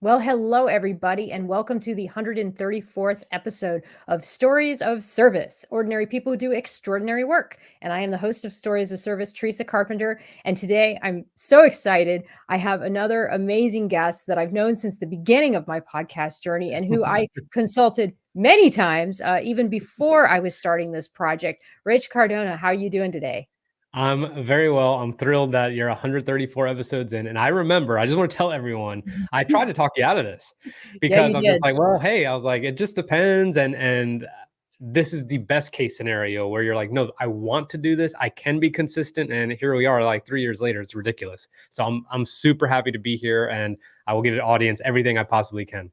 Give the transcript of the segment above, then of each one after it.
Well, hello, everybody, and welcome to the 134th episode of Stories of Service, ordinary people who do extraordinary work. And I am the host of Stories of Service, Teresa Carpenter. And today I'm so excited. I have another amazing guest that I've known since the beginning of my podcast journey and who I consulted many times, even before I was starting this project. Rich Cardona, how are you doing today? I'm very well. I'm thrilled that you're 134 episodes in. And I just want to tell everyone, I tried to talk you out of this Yeah, because you I'm just did. like, well, hey, I was like, it just depends. And this is the best case scenario where you're like, no, I want to do this. I can be consistent. And here we are, like 3 years later. It's ridiculous. So I'm super happy to be here, and I will give the audience everything I possibly can.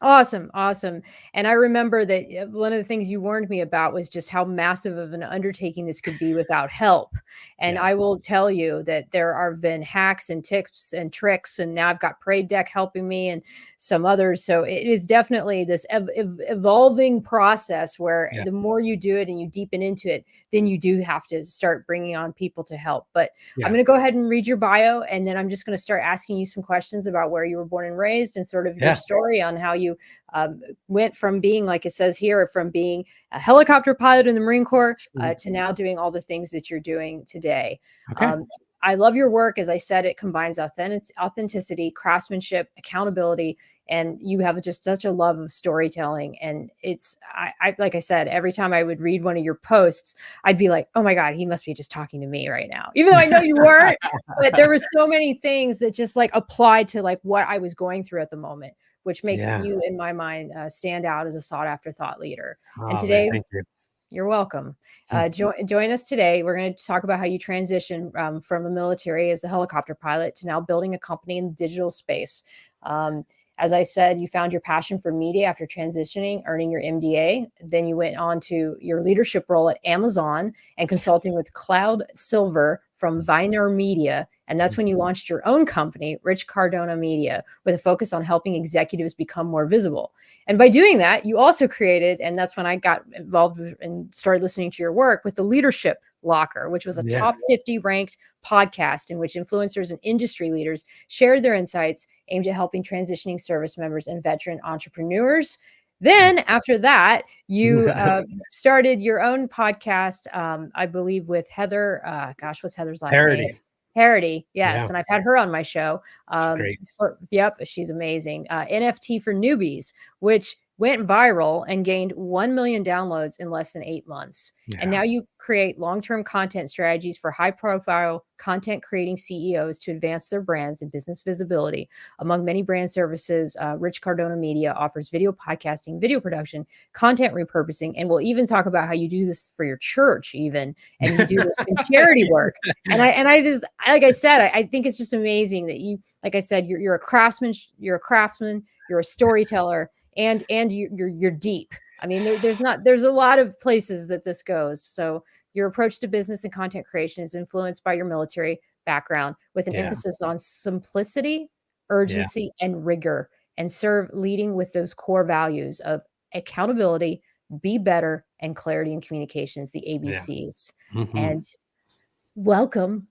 Awesome, awesome. And I remember that one of the things you warned me about was just how massive of an undertaking this could be without help. And I Yes. will tell you that there have been hacks and tips and tricks, and now I've got Parade Deck helping me and some others. So it is definitely this evolving process where Yeah. the more you do it and you deepen into it, then you do have to start bringing on people to help. But I'm Yeah. going to go ahead and read your bio, and then I'm just going to start asking you some questions about where you were born and raised and sort of your Yeah. story on how you went from being, like it says here, from being a helicopter pilot in the Marine Corps to now doing all the things that you're doing today. Okay. I love your work. As I said, it combines authenticity, craftsmanship, accountability, and you have just such a love of storytelling. And I like I said, every time I would read one of your posts, I'd be like, oh my God, he must be just talking to me right now. Even though I know you weren't, but there were so many things that just like applied to like what I was going through at the moment, which makes Yeah. you, in my mind, stand out as a sought after thought leader. And Oh man, today, thank you. you're welcome. Join us today. We're going to talk about how you transition from the military as a helicopter pilot to now building a company in the digital space. Um, as I said, you found your passion for media after transitioning, earning your MDA. Then you went on to your leadership role at Amazon and consulting with Cloud Silver from Viner Media. And that's when you launched your own company, Rich Cardona Media, with a focus on helping executives become more visible. And by doing that, you also created, and that's when I got involved and started listening to your work, with the Leadership Locker, which was a Yeah. top 50 ranked podcast in which influencers and industry leaders shared their insights aimed at helping transitioning service members and veteran entrepreneurs. Then after that, you started your own podcast, I believe, with Heather. Gosh, what's Heather's last name? Parody. Harity, yes, Yeah. and I've had her on my show. It's great. Yep, she's amazing. NFT for Newbies, which went viral and gained 1 million downloads in less than 8 months. And now you create long-term content strategies for high-profile content creating CEOs to advance their brands and business visibility. Among many brand services, Rich Cardona Media offers video podcasting, video production, content repurposing, and we'll even talk about how you do this for your church, even, and you do this in charity work. And I just, like I said, I think it's just amazing that you, like I said, you're a craftsman, you're a storyteller, and you're deep. I mean, there's a lot of places that this goes. So your approach to business and content creation is influenced by your military background, with an emphasis on simplicity, urgency, and rigor, and serve leading with those core values of accountability, be better, and clarity in communications, the ABCs. And welcome.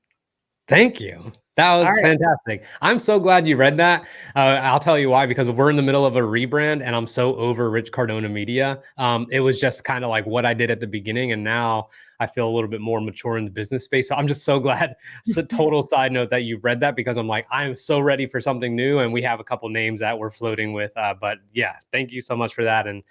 Thank you. That All was right. fantastic. I'm so glad you read that. I'll tell you why, because we're in the middle of a rebrand and I'm so over Rich Cardona Media. It was just kind of like what I did at the beginning. And now I feel a little bit more mature in the business space. So I'm just so glad. It's a total side note that you read that, because I'm like, I'm so ready for something new. And we have a couple names that we're floating with. But yeah, thank you so much for that. And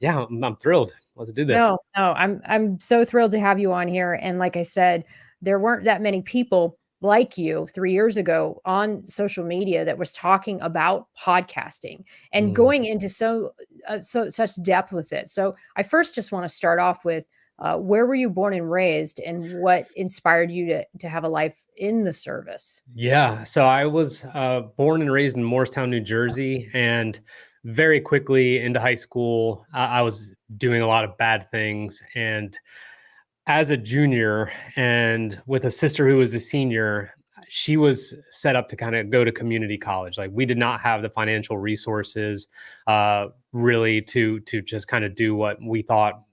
yeah, I'm thrilled. Let's do this. No, I'm so thrilled to have you on here. And like I said, there weren't that many people like you 3 years ago on social media that was talking about podcasting and going into such depth with it. So I first just want to start off with where were you born and raised, and what inspired you to have a life in the service? Yeah, so I was born and raised in Morristown, New Jersey, and very quickly into high school, I was doing a lot of bad things. And as a junior, and with a sister who was a senior, she was set up to kind of go to community college. Like, we did not have the financial resources really to just kind of do what we thought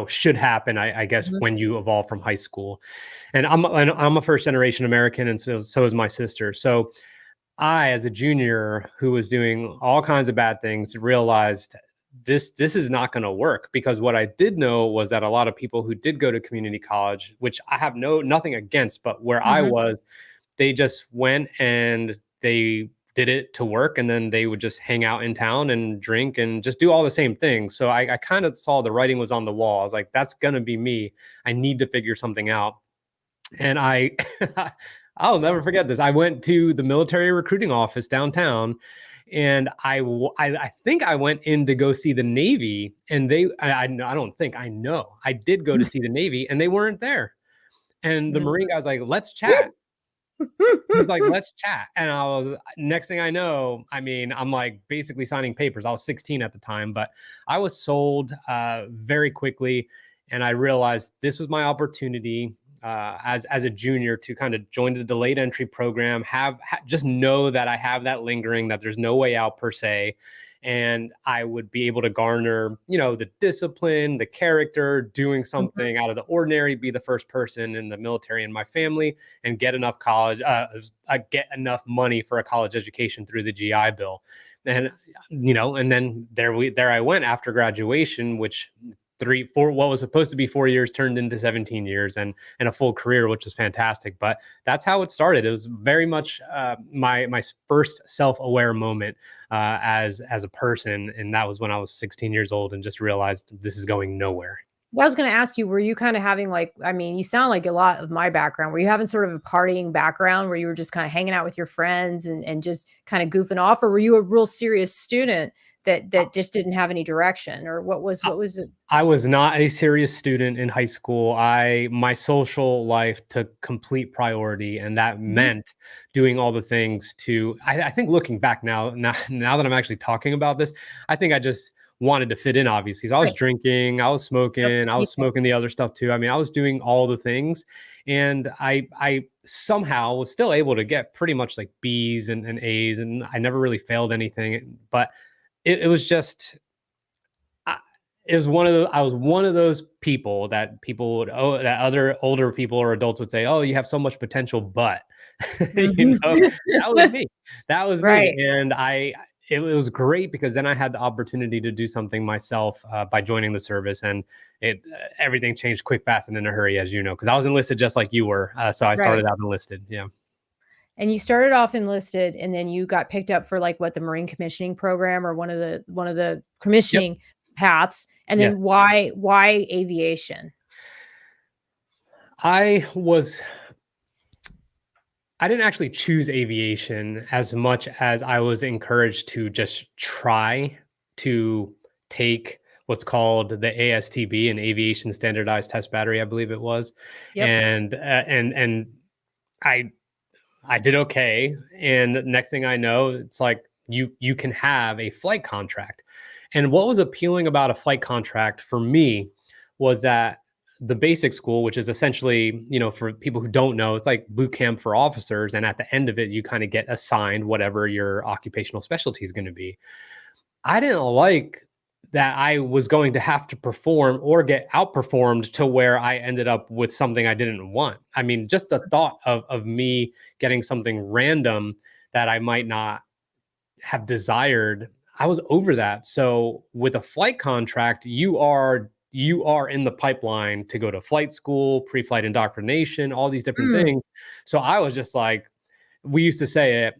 should happen, I guess, when you evolve from high school. And I'm a first generation American, and so is my sister. So I, as a junior who was doing all kinds of bad things, realized this is not going to work, because what I did know was that a lot of people who did go to community college, which I have nothing against, but where I Mhm. was, they just went and they did it to work, and then they would just hang out in town and drink and just do all the same things. So I kind of saw the writing was on the wall. I was like, that's going to be me. I need to figure something out. And I'll never forget this. I went to the military recruiting office downtown, and I think I went in to go see the Navy, and I don't think, I know I did go to see the Navy, and they weren't there. And the Mm. Marine guy's like, let's chat. He's like, let's chat. And I was, next thing I know, I mean, I'm like basically signing papers. I was 16 at the time, but I was sold very quickly. And I realized this was my opportunity as a junior to kind of join the delayed entry program, just know that I have that lingering, that there's no way out per se. And I would be able to garner, the discipline, the character, doing Mhm. something out of the ordinary, be the first person in the military in my family, and get enough get enough money for a college education through the GI Bill. And and then there I went after graduation, which 4 what was supposed to be 4 years turned into 17 years, and a full career, which was fantastic. But that's how it started. It was very much my first self-aware moment as a person, and that was when I was 16 years old and just realized this is going nowhere. I was gonna ask you, were you kinda having, like, I mean, you sound like a lot of my background. Were you having sort of a partying background where you were just kinda hanging out with your friends and just kinda goofing off? Or were you a real serious student that just didn't have any direction? Or what was it? I was not a serious student in high school. My social life took complete priority, and that Mhm. meant doing all the things to. I think looking back now that I'm actually talking about this, I think I just wanted to fit in. Obviously, so I was Right. drinking, Yep. I Me was too. smoking the other stuff too. I mean, I was doing all the things, and I somehow was still able to get pretty much like B's and A's, and I never really failed anything. But it was just I, it was one of the I was one of those people that that other older people or adults would say, "Oh, you have so much potential," but Mhm. that was me. That was me, Right. and it was great because then I had the opportunity to do something myself by joining the service, and everything changed quick, fast, and in a hurry, as you know, because I was enlisted just like you were. So I Right. started out enlisted. Yeah. And you started off enlisted, and then you got picked up for, like, what, the Marine commissioning program, or one of the Yep. commissioning paths, and Yes. then why aviation? I was I didn't actually choose aviation as much as I was encouraged to just try to take what's called the ASTB, an aviation standardized test battery, I believe it was. Yep. And I I did okay. And next thing I know, it's like you can have a flight contract. And what was appealing about a flight contract for me was that the basic school, which is essentially, for people who don't know, it's like boot camp for officers. And at the end of it, you kind of get assigned whatever your occupational specialty is going to be. I didn't like that I was going to have to perform or get outperformed to where I ended up with something I didn't want. I mean, just the thought of me getting something random that I might not have desired, I was over that. So with a flight contract, you are in the pipeline to go to flight school, pre-flight indoctrination, all these different Mm. things. So I was just like, we used to say it,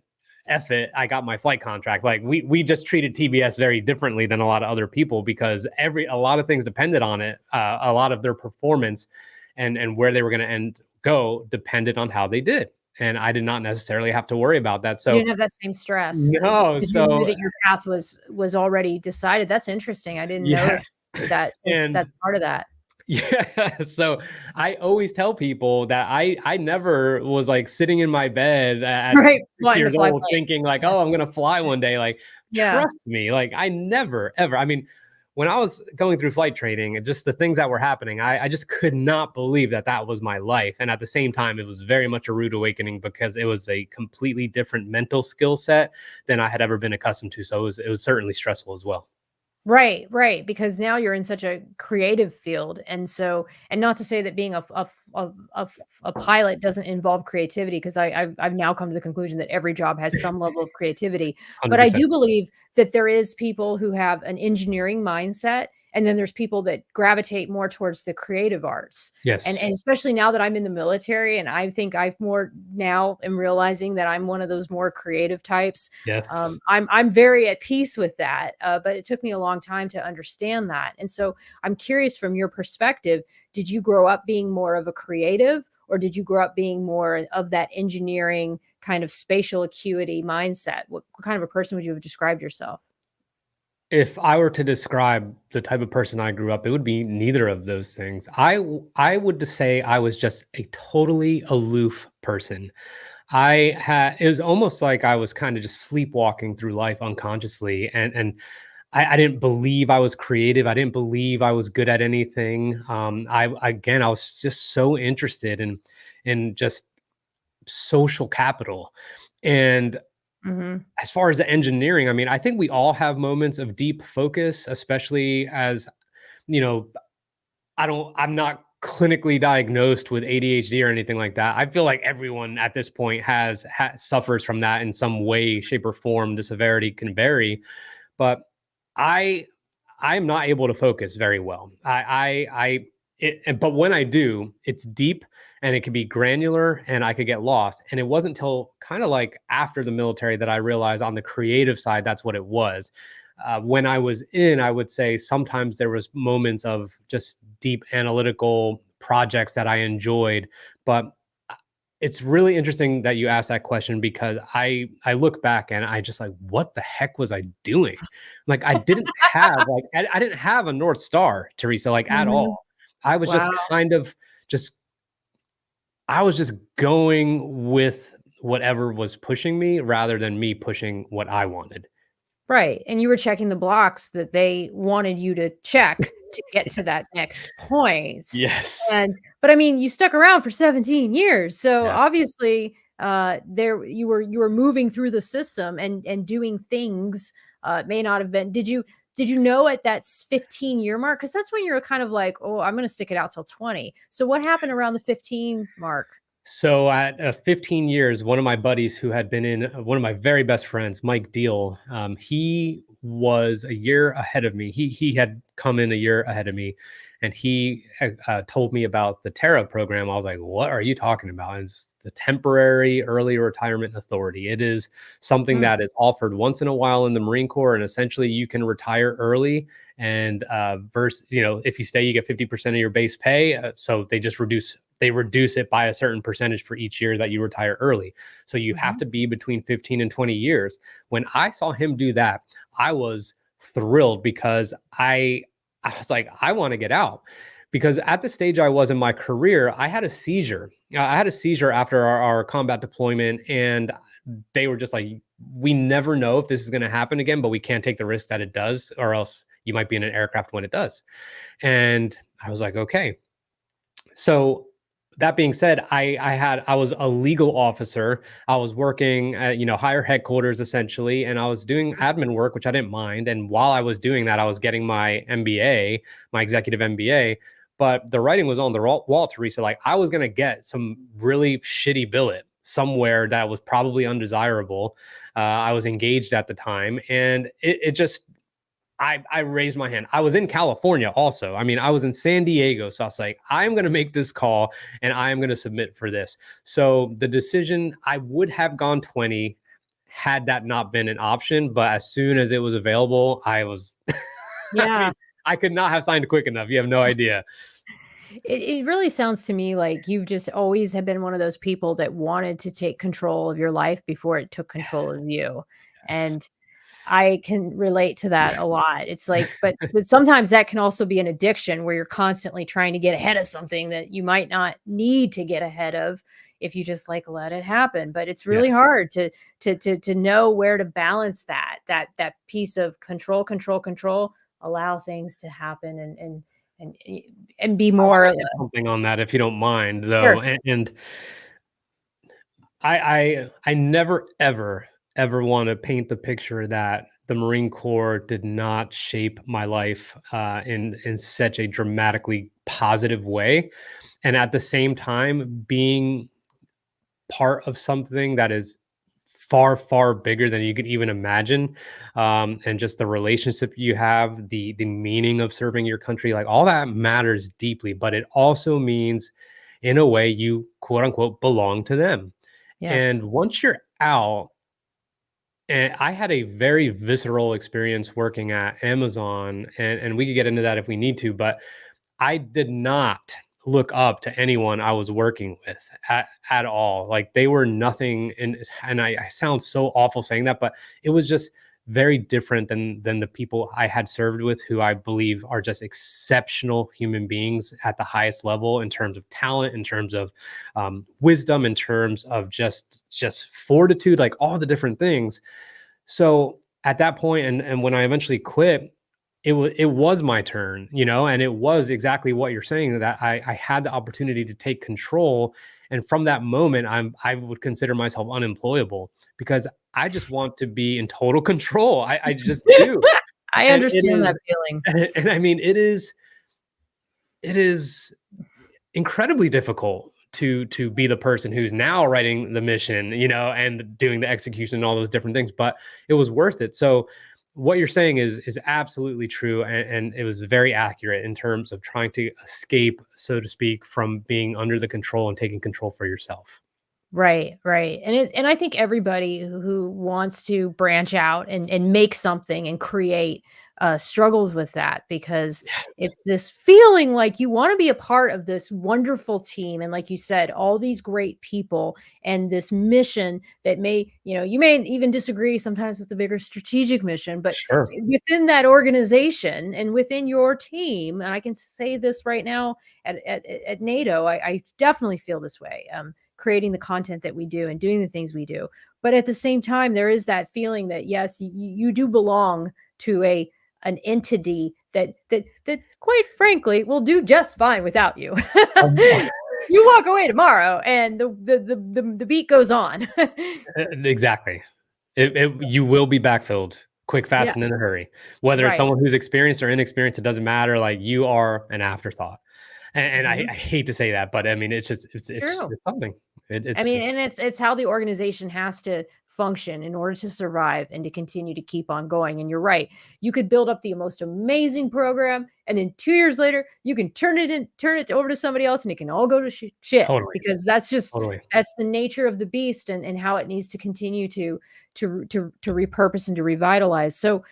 F it, I got my flight contract. Like we just treated TBS very differently than a lot of other people because a lot of things depended on it. A lot of their performance and where they were going to go depended on how they did. And I did not necessarily have to worry about that. You So didn't have that same stress, no, because you knew so that your path was already decided. That's interesting. I didn't know yes. that And that's part of that. yeah, so I always tell people that I never was like sitting in my bed at Right, 6 wanting to years fly old planes. thinking like, Yeah. "Oh, I'm gonna fly one day." Like, Yeah. trust me, like I never ever. I mean, when I was going through flight training and just the things that were happening, I just could not believe that that was my life. And at the same time, it was very much a rude awakening because it was a completely different mental skill set than I had ever been accustomed to. So it was certainly stressful as well. Right, right, because now you're in such a creative field, and so, and not to say that being a pilot doesn't involve creativity, because I've now come to the conclusion that every job has some level of creativity, but I 100%. do believe that there is people who have an engineering mindset, and then there's people that gravitate more towards the creative arts, Yes. and especially now that I'm in the military, and I think I've more now am realizing that I'm one of those more creative types. Yes. I'm very at peace with that, but it took me a long time to understand that. And so I'm curious, from your perspective, did you grow up being more of a creative, or did you grow up being more of that engineering kind of spatial acuity mindset? What kind of a person would you have described yourself? If I were to describe the type of person I grew up, it would be neither of those things. I would just say I was just a totally aloof person. I had it was almost like I was kind of just sleepwalking through life unconsciously, and I didn't believe I was creative. I didn't believe I was good at anything. I was just so interested in just social capital. And Mhm. as far as the engineering, I mean, I think we all have moments of deep focus, especially as, you know, I'm not clinically diagnosed with ADHD or anything like that. I feel like everyone at this point suffers from that in some way, shape, or form. The severity can vary, but I I'm not able to focus very well. But when I do, it's deep and it can be granular and I could get lost. And it wasn't until kind of like after the military that I realized on the creative side, that's what it was. When I was in, I would say sometimes there was moments of just deep analytical projects that I enjoyed, but it's really interesting that you asked that question because I look back and I just like, what the heck was I doing? Like I didn't have a North Star, Teresa, like at Mhm. all. I was just Wow. kind of just I was just going with whatever was pushing me rather than me pushing what I wanted. Right, and you were checking the blocks that they wanted you to check to get to that next point, Yes. and but, I mean, you stuck around for 17 years, so Yeah. obviously, there you were moving through the system and doing things, may not have been, did you know at that 15-year mark? Because that's when you're kind of like, "Oh, I'm gonna stick it out till 20." So what happened around the 15 mark? So at 15 years, one of my buddies who had been in one of my very best friends, Mike Deal, he was a year ahead of me. He had come in a year ahead of me, and he told me about the Terra program. I was like, "What are you talking about?" And it's the Temporary Early Retirement Authority. It is something Mm, that is offered once in a while in the Marine Corps, and essentially you can retire early. And versus, if you stay, you get 50% of your base pay. So they reduce it by a certain percentage for each year that you retire early. So you have mhm. to be between 15 and 20 years. When I saw him do that, I was thrilled because I was like, I want to get out. Because at the stage I was in my career, I had a seizure. I had a seizure after our combat deployment, and they were just like, we never know if this is going to happen again, but we can't take the risk that it does, or else you might be in an aircraft when it does. And I was like, okay. So that being said, I was a legal officer. I was working at, higher headquarters essentially, and I was doing admin work, which I didn't mind. And while I was doing that, I was getting my MBA, my executive MBA. But the writing was on the wall, Teresa. Like I was gonna get some really shitty billet somewhere that was probably undesirable. I was engaged at the time, and it just I raised my hand. I was in California also. I mean, I was in San Diego. So I was like, I'm going to make this call and I am going to submit for this. So the decision, I would have gone 20 had that not been an option. But as soon as it was available, I was, I Yeah. mean, I could not have signed quick enough. You have no idea. It really sounds to me like you've just always have been one of those people that wanted to take control of your life before it took control Yes. of you, Yes. and I can relate to that a lot. It's like, but sometimes that can also be an addiction where you're constantly trying to get ahead of something that you might not need to get ahead of if you just, like, let it happen, but it's really Yes. hard to know where to balance that piece of control, control, control, allow things to happen and and be I want more to hit something on that if you don't mind, sure. though. And I never ever want to paint the picture that the Marine Corps did not shape my life in such a dramatically positive way. And at the same time, being part of something that is far, far bigger than you could even imagine, and just the relationship you have, the meaning of serving your country, like all that matters deeply. But it also means, in a way, you quote unquote belong to them. Yes. And once you're out, and I had a very visceral experience working at Amazon, and we could get into that if we need to, but I did not look up to anyone I was working with at all. Like they were nothing, and I sound so awful saying that, but it was just very different than the people I had served with, who I believe are just exceptional human beings at the highest level in terms of talent, in terms of wisdom, in terms of just fortitude, like all the different things. So at that point, and when I eventually quit, it was my turn, and it was exactly what you're saying, that I had the opportunity to take control. And from that moment, I would consider myself unemployable, because I just want to be in total control. I just do. I And it understand is, that feeling. and I mean, it is incredibly difficult to be the person who's now writing the mission, and doing the execution and all those different things, but it was worth it. So what you're saying is absolutely true, and it was very accurate in terms of trying to escape, so to speak, from being under the control and taking control for yourself. Right, right. And I think everybody who wants to branch out and make something and create struggles with that, because it's this feeling like you want to be a part of this wonderful team, and like you said, all these great people and this mission that you may even disagree sometimes with the bigger strategic mission, but Sure. within that organization and within your team, and I can say this right now at NATO, I definitely feel this way. Creating the content that we do and doing the things we do. But at the same time, there is that feeling that yes, you do belong to an entity that quite frankly will do just fine without you. Um, You walk away tomorrow and the beat goes on. exactly. You will be backfilled quick, Yeah, fast, and in a hurry. Whether it's right. someone who's experienced or inexperienced, it doesn't matter. Like, you are an afterthought. And I, Mhm. I hate to say that, but I mean, it's just True. it's something. It, I it's mean, and it's how the organization has to function in order to survive and to continue to keep on going. And you're right. You could build up the most amazing program, and then 2 years later, you can turn it over to somebody else, and it can all go to shit, totally, because totally. that's the nature of the beast, and how it needs to continue to repurpose and to revitalize. So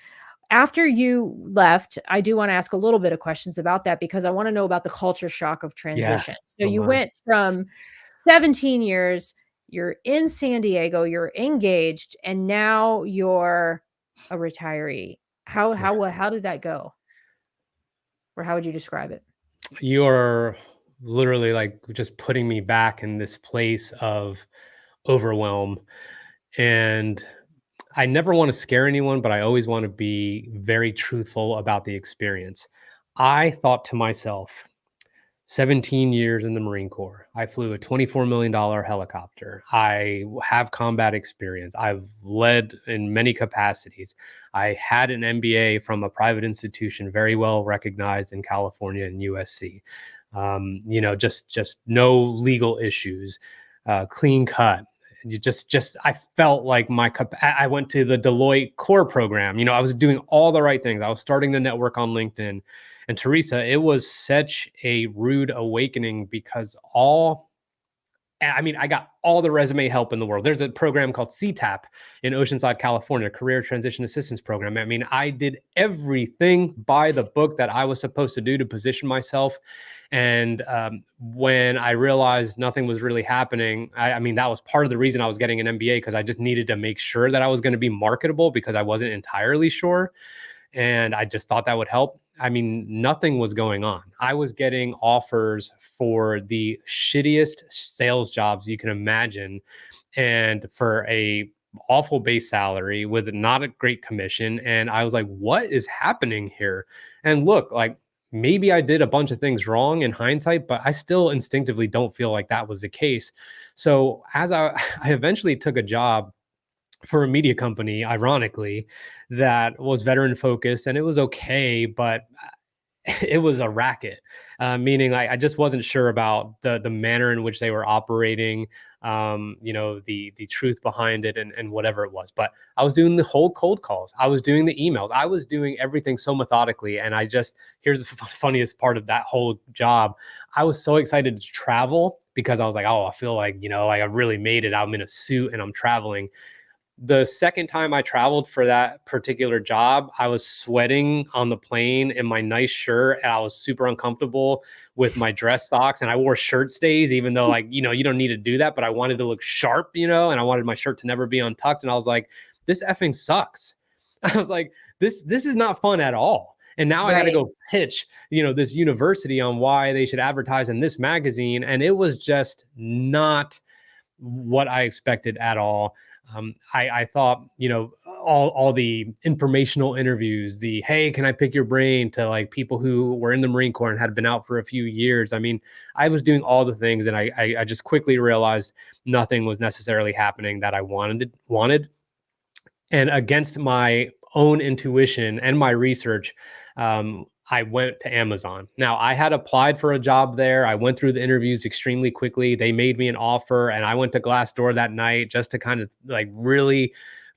after you left, I do want to ask a little bit of questions about that, because I want to know about the culture shock of Yeah. transition. So Oh you my. went from 17 years, you're in San Diego, you're engaged, and now you're a retiree. How did that go? Or how would you describe it? You're literally like just putting me back in this place of overwhelm. And I never want to scare anyone, but I always want to be very truthful about the experience. I thought to myself, 17 years in the Marine Corps. I flew a $24 million helicopter. I have combat experience. I've led in many capacities. I had an MBA from a private institution, very well recognized in California and USC. Just no legal issues, clean cut. I felt like I went to the Deloitte core program. I was doing all the right things. I was starting the network on LinkedIn. And Teresa, it was such a rude awakening, because I got all the resume help in the world. There's a program called CTAP in Oceanside, California, Career Transition Assistance Program. I mean, I did everything by the book that I was supposed to do to position myself. And when I realized nothing was really happening, I mean, that was part of the reason I was getting an MBA, because I just needed to make sure that I was going to be marketable, because I wasn't entirely sure. And I just thought that would help. I mean, nothing was going on. I was getting offers for the shittiest sales jobs you can imagine, and for a awful base salary with not a great commission. And I was like, what is happening here? And look, like, maybe I did a bunch of things wrong in hindsight, but I still instinctively don't feel like that was the case. So as I eventually took a job for a media company, ironically, that was veteran focused, and it was okay, but it was a racket, meaning I just wasn't sure about the manner in which they were operating, the truth behind it, and whatever it was. But I was doing the whole cold calls, I was doing the emails, I was doing everything so methodically, and here's the funniest part of that whole job. I was so excited to travel because I was like, oh, I feel like like I really made it. I'm in a suit and I'm traveling. The second time I traveled for that particular job, I was sweating on the plane in my nice shirt, and I was super uncomfortable with my dress socks, and I wore shirt stays, even though, like, you don't need to do that, but I wanted to look sharp, and I wanted my shirt to never be untucked. And I was like, this effing sucks. I was like, this is not fun at all. And now I got to Right. go pitch, this university on why they should advertise in this magazine. And it was just not what I expected at all. I thought, all the informational interviews, the hey, can I pick your brain, to like people who were in the Marine Corps and had been out for a few years. I mean, I was doing all the things, and I just quickly realized nothing was necessarily happening that I wanted. And against my own intuition and my research, I went to Amazon. Now, I had applied for a job there. I went through the interviews extremely quickly. They made me an offer, and I went to Glassdoor that night just to kind of like really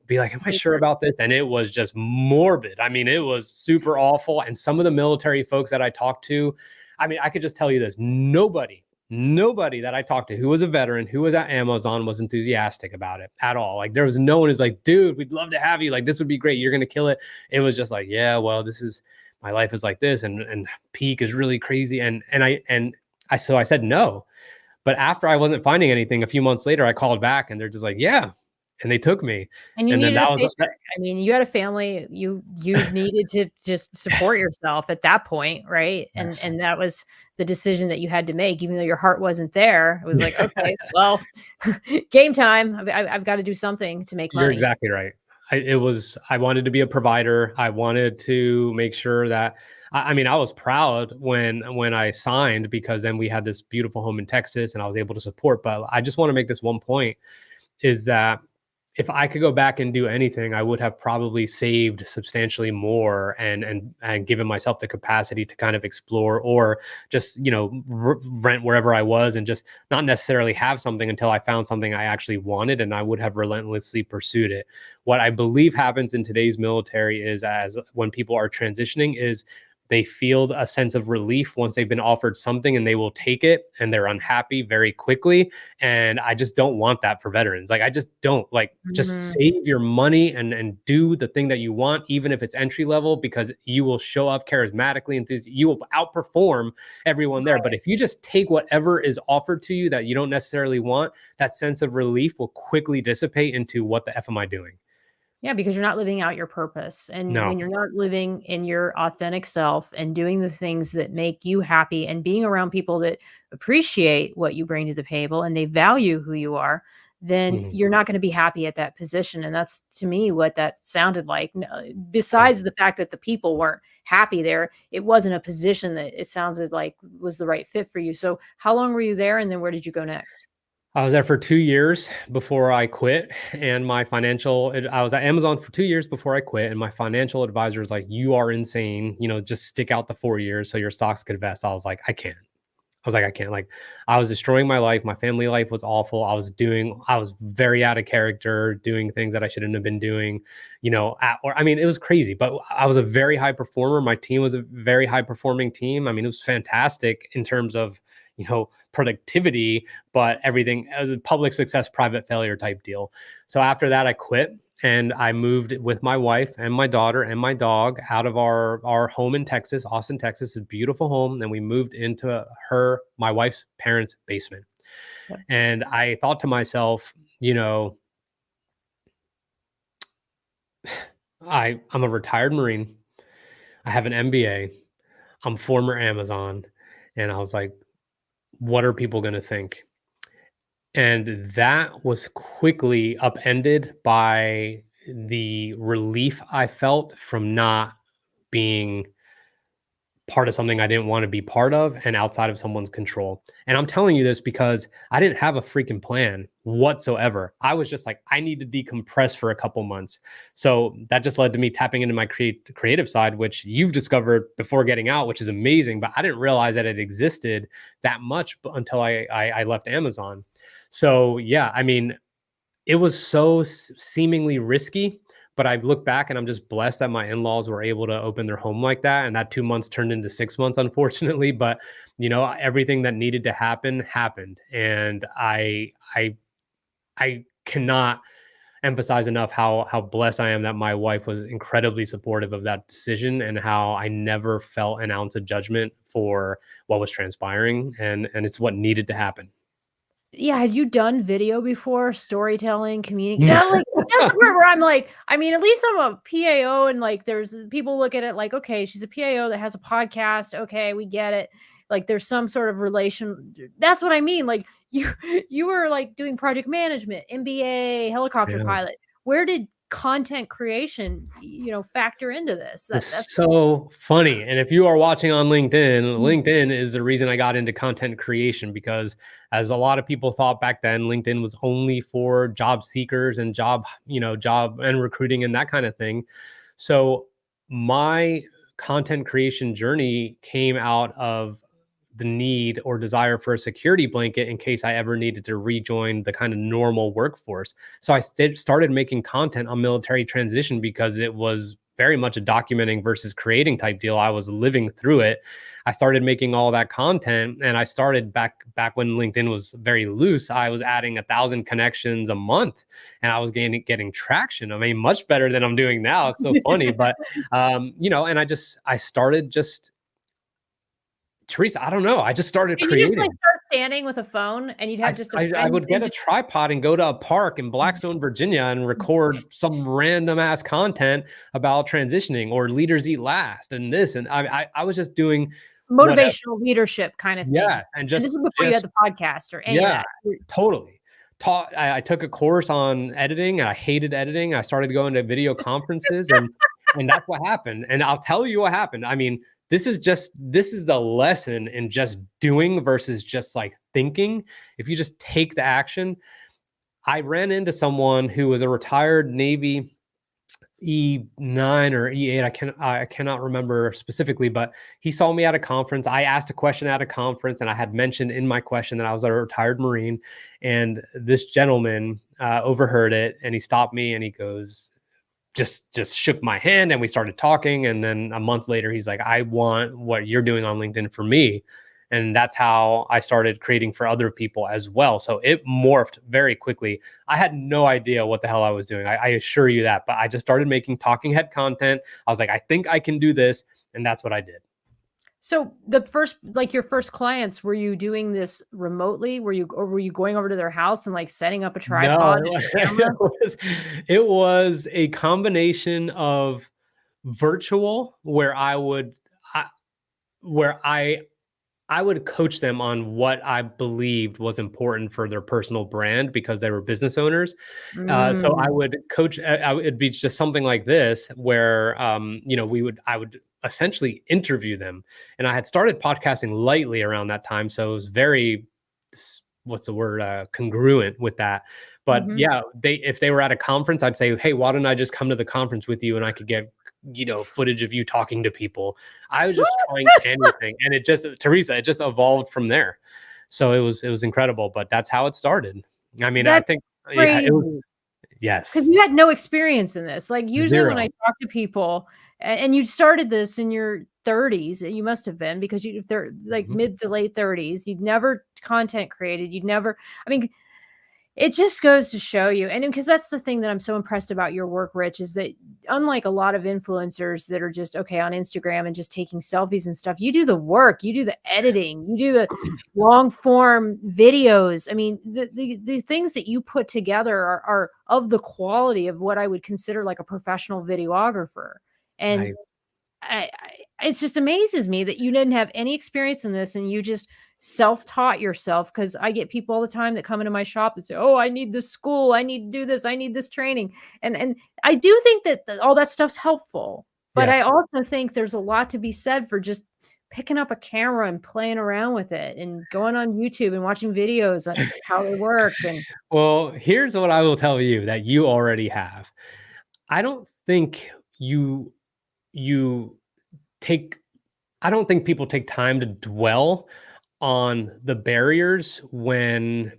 be like, am I sure Paper. about this? And it was just morbid. I mean, it was super awful. And some of the military folks that I talked to, I mean, I could just tell you this: nobody that I talked to who was a veteran, who was at Amazon, was enthusiastic about it at all. Like, there was no one who's like, dude, we'd love to have you. Like, this would be great. You're going to kill it. It was just like, yeah, well, this is, my life is like this. And peak is really crazy. So I said no. But after I wasn't finding anything, a few months later, I called back, and they're just like, yeah. And they took me. And you And then needed a that was that. paycheck. I mean, you had a family, you needed to just support yourself at that point, right? And Yes. and that was the decision that you had to make, even though your heart wasn't there. It was like, okay, well, game time. I've got to do something to make You're money. exactly right. I wanted to be a provider. I wanted to make sure that, I mean, I was proud when I signed, because then we had this beautiful home in Texas and I was able to support. But I just want to make this one point, is that if I could go back and do anything, I would have probably saved substantially more, and given myself the capacity to kind of explore, or just rent wherever I was, and just not necessarily have something until I found something I actually wanted, and I would have relentlessly pursued it. What I believe happens in today's military is, as when people are transitioning, is they feel a sense of relief once they've been offered something, and they will take it, and they're unhappy very quickly. And I just don't want that for veterans. Like, I just don't, like, just Mhm. save your money and do the thing that you want, even if it's entry level, because you will show up charismatically, you will outperform everyone there. But if you just take whatever is offered to you that you don't necessarily want, that sense of relief will quickly dissipate into, what the F am I doing? Yeah, because you're not living out your purpose. And No. when you're not living in your authentic self and doing the things that make you happy and being around people that appreciate what you bring to the table and they value who you are, then Mhm. you're not going to be happy at that position. And that's, to me, what that sounded like. Yeah. Besides the fact that the people weren't happy there, it wasn't a position that it sounded like was the right fit for you. So, how long were you there? And then where did you go next? I was there for 2 years before I quit, and I was at Amazon for 2 years before I quit, and my financial advisor was like, "You are insane, just stick out the 4 years so your stocks could vest." I was like, "I can't." I was like, "I can't." Like, I was destroying my life, my family life was awful, I was very out of character, doing things that I shouldn't have been doing, I mean, it was crazy, but I was a very high performer, my team was a very high performing team. I mean, it was fantastic in terms of, productivity, but everything as a public success, private failure type deal. So after that, I quit, and I moved with my wife and my daughter and my dog out of our home in Texas, Austin, Texas, is a beautiful home. And we moved into my wife's parents' basement. Yep. And I thought to myself, I'm a retired Marine. I have an MBA. I'm former Amazon. And I was like, what are people going to think? And that was quickly upended by the relief I felt from not being part of something I didn't want to be part of and outside of someone's control. And I'm telling you this because I didn't have a freaking plan whatsoever. I was just like, I need to decompress for a couple months. So that just led to me tapping into my creative side, which you've discovered before getting out, which is amazing. But I didn't realize that it existed that much until I left Amazon. So yeah, I mean, it was so seemingly risky, but I look back and I'm just blessed that my in-laws were able to open their home like that. And that 2 months turned into 6 months, unfortunately. But everything that needed to happen happened. And I cannot emphasize enough how blessed I am that my wife was incredibly supportive of that decision and how I never felt an ounce of judgment for what was transpiring. And it's what needed to happen. Yeah, had you done video before? Storytelling, like, that's the part where I'm like, I mean, at least I'm a PAO and, like, there's people look at it like, "Okay, she's a PAO that has a podcast. Okay, we get it." Like, there's some sort of relation. That's what I mean, like, you you were, like, doing project management, MBA, helicopter Yeah. pilot. Where did content creation, factor into this? That's It's so funny. And if you are watching on LinkedIn, mm, LinkedIn is the reason I got into content creation because as a lot of people thought back then, LinkedIn was only for job seekers and job and recruiting and that kind of thing. So my content creation journey came out of the need or desire for a security blanket in case I ever needed to rejoin the kind of normal workforce. So I started making content on military transition because it was very much a documenting versus creating type deal. I was living through it. I started making all that content, and I started back when LinkedIn was very loose. I was adding 1,000 connections a month, and I was getting traction. I mean, much better than I'm doing now. It's so funny, but and I started just Teresa, I don't know. I just started did you just, like, creating. start standing with a phone and you'd I, have s- just a I pen would get and a just tripod and go to a park in Blackstone, Virginia, and record some random ass content about transitioning or leaders eat last and this. And I was just doing whatever. motivational leadership kind of Yeah. things, And and this just, is before you had just, the podcast or any of yeah, that. You're totally. I took a course on editing and I hated editing. I started going to video conferences and that's what happened. And I'll tell you what happened. I mean, this is the lesson in just doing versus just like thinking. If you just take the action, I ran into someone who was a retired Navy E9 or E8. I cannot remember specifically, but he saw me at a conference. I asked a question at a conference, and I had mentioned in my question that I was a retired Marine. And this gentleman overheard it, and he stopped me, and he goes, just shook my hand, and we started talking. And then a month later, he's like, "I want what you're doing on LinkedIn for me." And that's how I started creating for other people as well. So it morphed very quickly. I had no idea what the hell I was doing. I assure you that. But I just started making talking head content. I was like, I think I can do this. And that's what I did. so your first clients, were you doing this remotely? Were you going over to their house and, like, setting up a No, tripod and a it camera? was a combination of virtual where where I would coach them on what I believed was important for their personal brand because they were business owners. So I Mm, would coach. It'd be just something like this, where I would essentially interview them, and I had started podcasting lightly around that time, so it was very, what's the word, congruent with that. But mhm. yeah, if they were at a conference, I'd say, hey, why don't I just come to the conference with you, and I could get footage of you talking to people. I was just trying anything, and Teresa, it just evolved from there. So it was incredible, but that's how it started. I mean, I That's think, yeah, it was, crazy. 'Cause yes, you had no experience in this. Like, usually when I zero. talk to people and you started this in your 30s, you must have been because if they're, like, Mhm. mid to late 30s, you'd never content created, you'd never I mean, it just goes to show you, and because that's the thing that I'm so impressed about your work, Rich, is that unlike a lot of influencers that are just, okay, on Instagram and just taking selfies and stuff, you do the work, you do the editing, you do the long form videos. I mean, the things that you put together are of the quality of what I would consider like a professional videographer. And I it just amazes me that you didn't have any experience in this and you just self-taught yourself, because I get people all the time that come into my shop that say, "Oh, I need this school, I need to do this, I need this training." And I do think that all that stuff's helpful, but I Yes. also think there's a lot to be said for just picking up a camera and playing around with it and going on YouTube and watching videos on how they work. And Well, here's what I will tell you that you already have. I don't think you you take I don't think people take time to dwell on the barriers when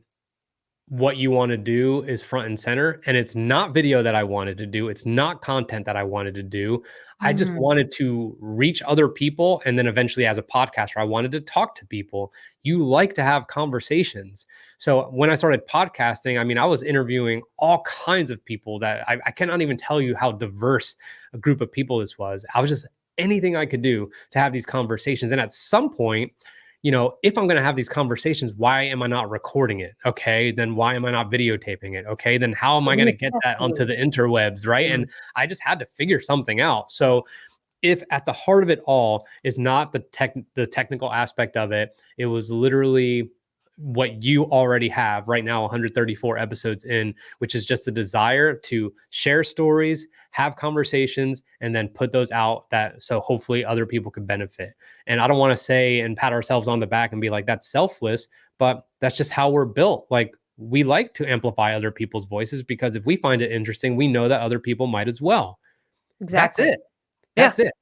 what you want to do is front and center. And it's not video that I wanted to do. It's not content that I wanted to do. I just mm, wanted to reach other people. And then eventually, as a podcaster, I wanted to talk to people. You like to have conversations. So when I started podcasting, I mean, I was interviewing all kinds of people that I cannot even tell you how diverse a group of people this was. I was just anything I could do to have these conversations. And at some point, if I'm going to have these conversations, why am I not recording it? Okay. Then why am I not videotaping it? Okay. Then how am I going to get that onto the interwebs? Right. mm, And I just had to figure something out. So if at the heart of it all is not the technical aspect of it, it was literally what you already have right now, 134 episodes in, which is just the desire to share stories, have conversations, and then put those out that so hopefully other people could benefit. And I don't want to say and pat ourselves on the back and be like, that's selfless, but that's just how we're built. Like, we like to amplify other people's voices because if we find it interesting, we know that other people might as well. That's exactly. it. Yeah. That's it.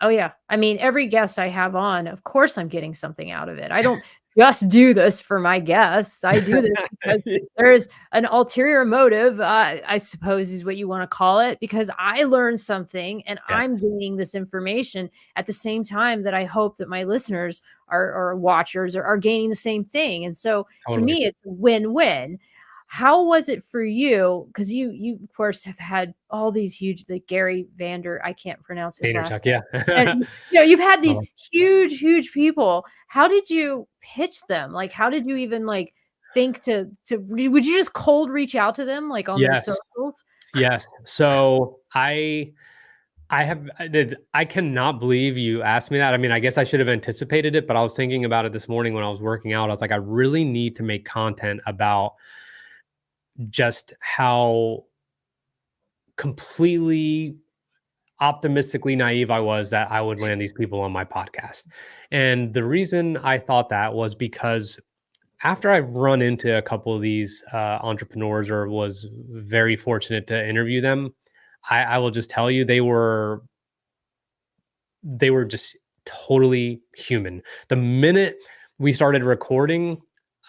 Oh, yeah. I mean, every guest I have on, of course, I'm getting something out of it. I don't just do this for my guests. I do this because there is an ulterior motive, I suppose is what you want to call it, because I learned something and I'm Yes, gaining this information at the same time that I hope that my listeners or watchers are gaining the same thing. And so to totally. me, it's a win-win. How was it for you? Because you of course have had all these huge, like Gary Vander, I can't pronounce his last Vaynerchuk, name. yeah. And you've had these Oh, huge people. How did you pitch them? Like, how did you even like think to would you just cold reach out to them like on their yes, socials? yes. So I cannot believe you asked me that. I mean, I guess I should have anticipated it, but I was thinking about it this morning when I was working out. I was like, I really need to make content about just how completely optimistically naive I was that I would land these people on my podcast. And the reason I thought that was because after I've run into a couple of these entrepreneurs or was very fortunate to interview them, I will just tell you they were just totally human. The minute we started recording,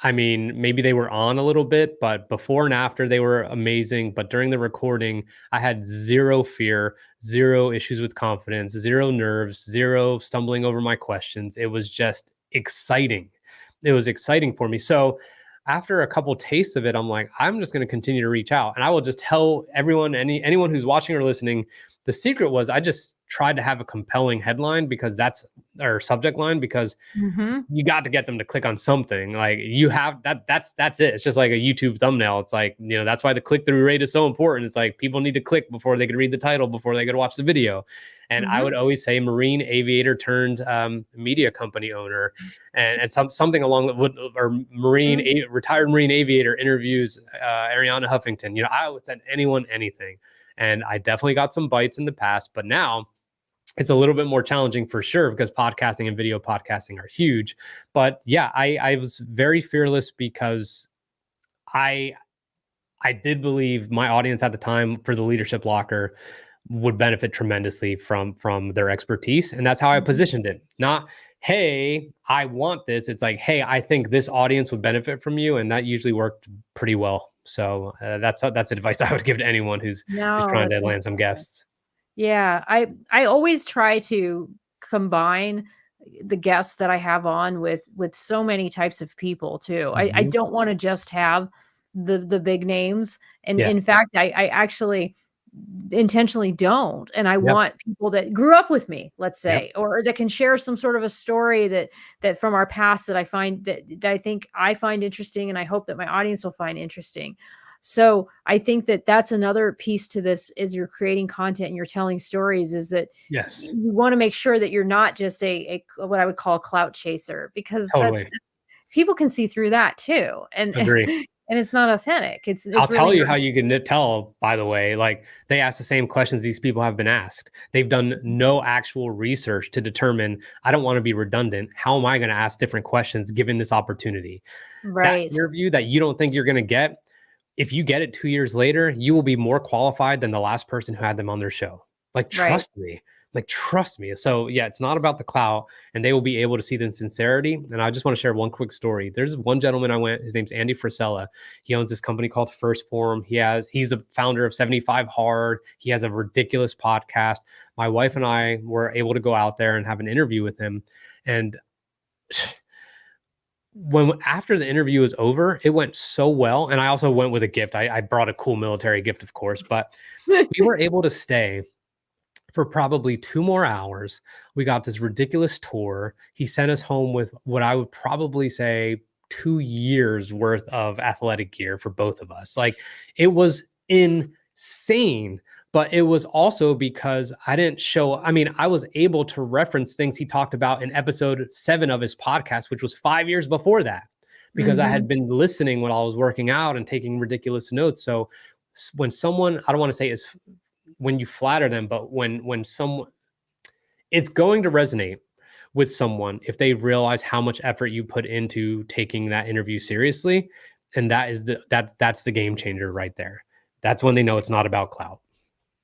I mean, maybe they were on a little bit, but before and after they were amazing. But during the recording, I had zero fear, zero issues with confidence, zero nerves, zero stumbling over my questions. It was just exciting. It was exciting for me. So after a couple tastes of it, I'm like, I'm just going to continue to reach out. And I will just tell everyone, anyone who's watching or listening, the secret was I just tried to have a compelling headline because that's or subject line because Mhm. you got to get them to click on something. Like you have that's it. It's just like a YouTube thumbnail. It's like, that's why the click-through rate is so important. It's like people need to click before they could read the title, before they could watch the video. And I Mhm. would always say marine aviator turned media company owner, and something along the or Mhm. retired marine aviator interviews Ariana Huffington. I would send anyone anything, and I definitely got some bites in the past, but now it's a little bit more challenging for sure because podcasting and video podcasting are huge. But yeah, I was very fearless because I I did believe my audience at the time for the leadership locker would benefit tremendously from their expertise, and that's how I Mhm. positioned it. Not, hey, I want this. It's like, hey, I think this audience would benefit from you, and that usually worked pretty well. So that's advice I would give to anyone who's No, trying that's to land some interesting. guests. Yeah, I always try to combine the guests that I have on with so many types of people too. I Mhm. don't wanna just have the big names, and Yes. in fact, I actually intentionally don't, and I Yep. want people that grew up with me, let's Yep. say, or that can share some sort of a story that from our past that I find that I think I find interesting, and I hope that my audience will find interesting. So, I think that that's another piece to this is you're creating content and you're telling stories is that Yes. you wanna make sure that you're not just what I would call a clout chaser because that Totally. people can see through that too, and Agree. and it's not authentic. I'll It's tell really you not. how you can tell, by the way, like they ask the same questions these people have been asked. They've done no actual research to determine, I don't want to be redundant. How am I going to ask different questions given this opportunity? That Right, interview that you don't think you're going to get, if you get it 2 years later, you will be more qualified than the last person who had them on their show. Like, right. trust me. Like, trust me. So, yeah, it's not about the clout, and they will be able to see the sincerity. And I just want to share one quick story. There's one gentleman I went, his name's Andy Frisella. He owns this company called First Form. He's a founder of 75 Hard. He has a ridiculous podcast. My wife and I were able to go out there and have an interview with him. And when after the interview was over, it went so well. And I also went with a gift. I brought a cool military gift, of course, but we were able to stay for probably 2 more hours. We got this ridiculous tour. He sent us home with what I would probably say 2 years worth of athletic gear for both of us. Like, it was insane. But it was also because I mean, I was able to reference things he talked about in episode 7 of his podcast, which was 5 years before that, because I had Mhm. been listening when I was working out and taking ridiculous notes. So when someone, I don't want to say is when you flatter them, but when someone, it's going to resonate with someone if they realize how much effort you put into taking that interview seriously. And that's the game changer right there. That's when they know it's not about clout.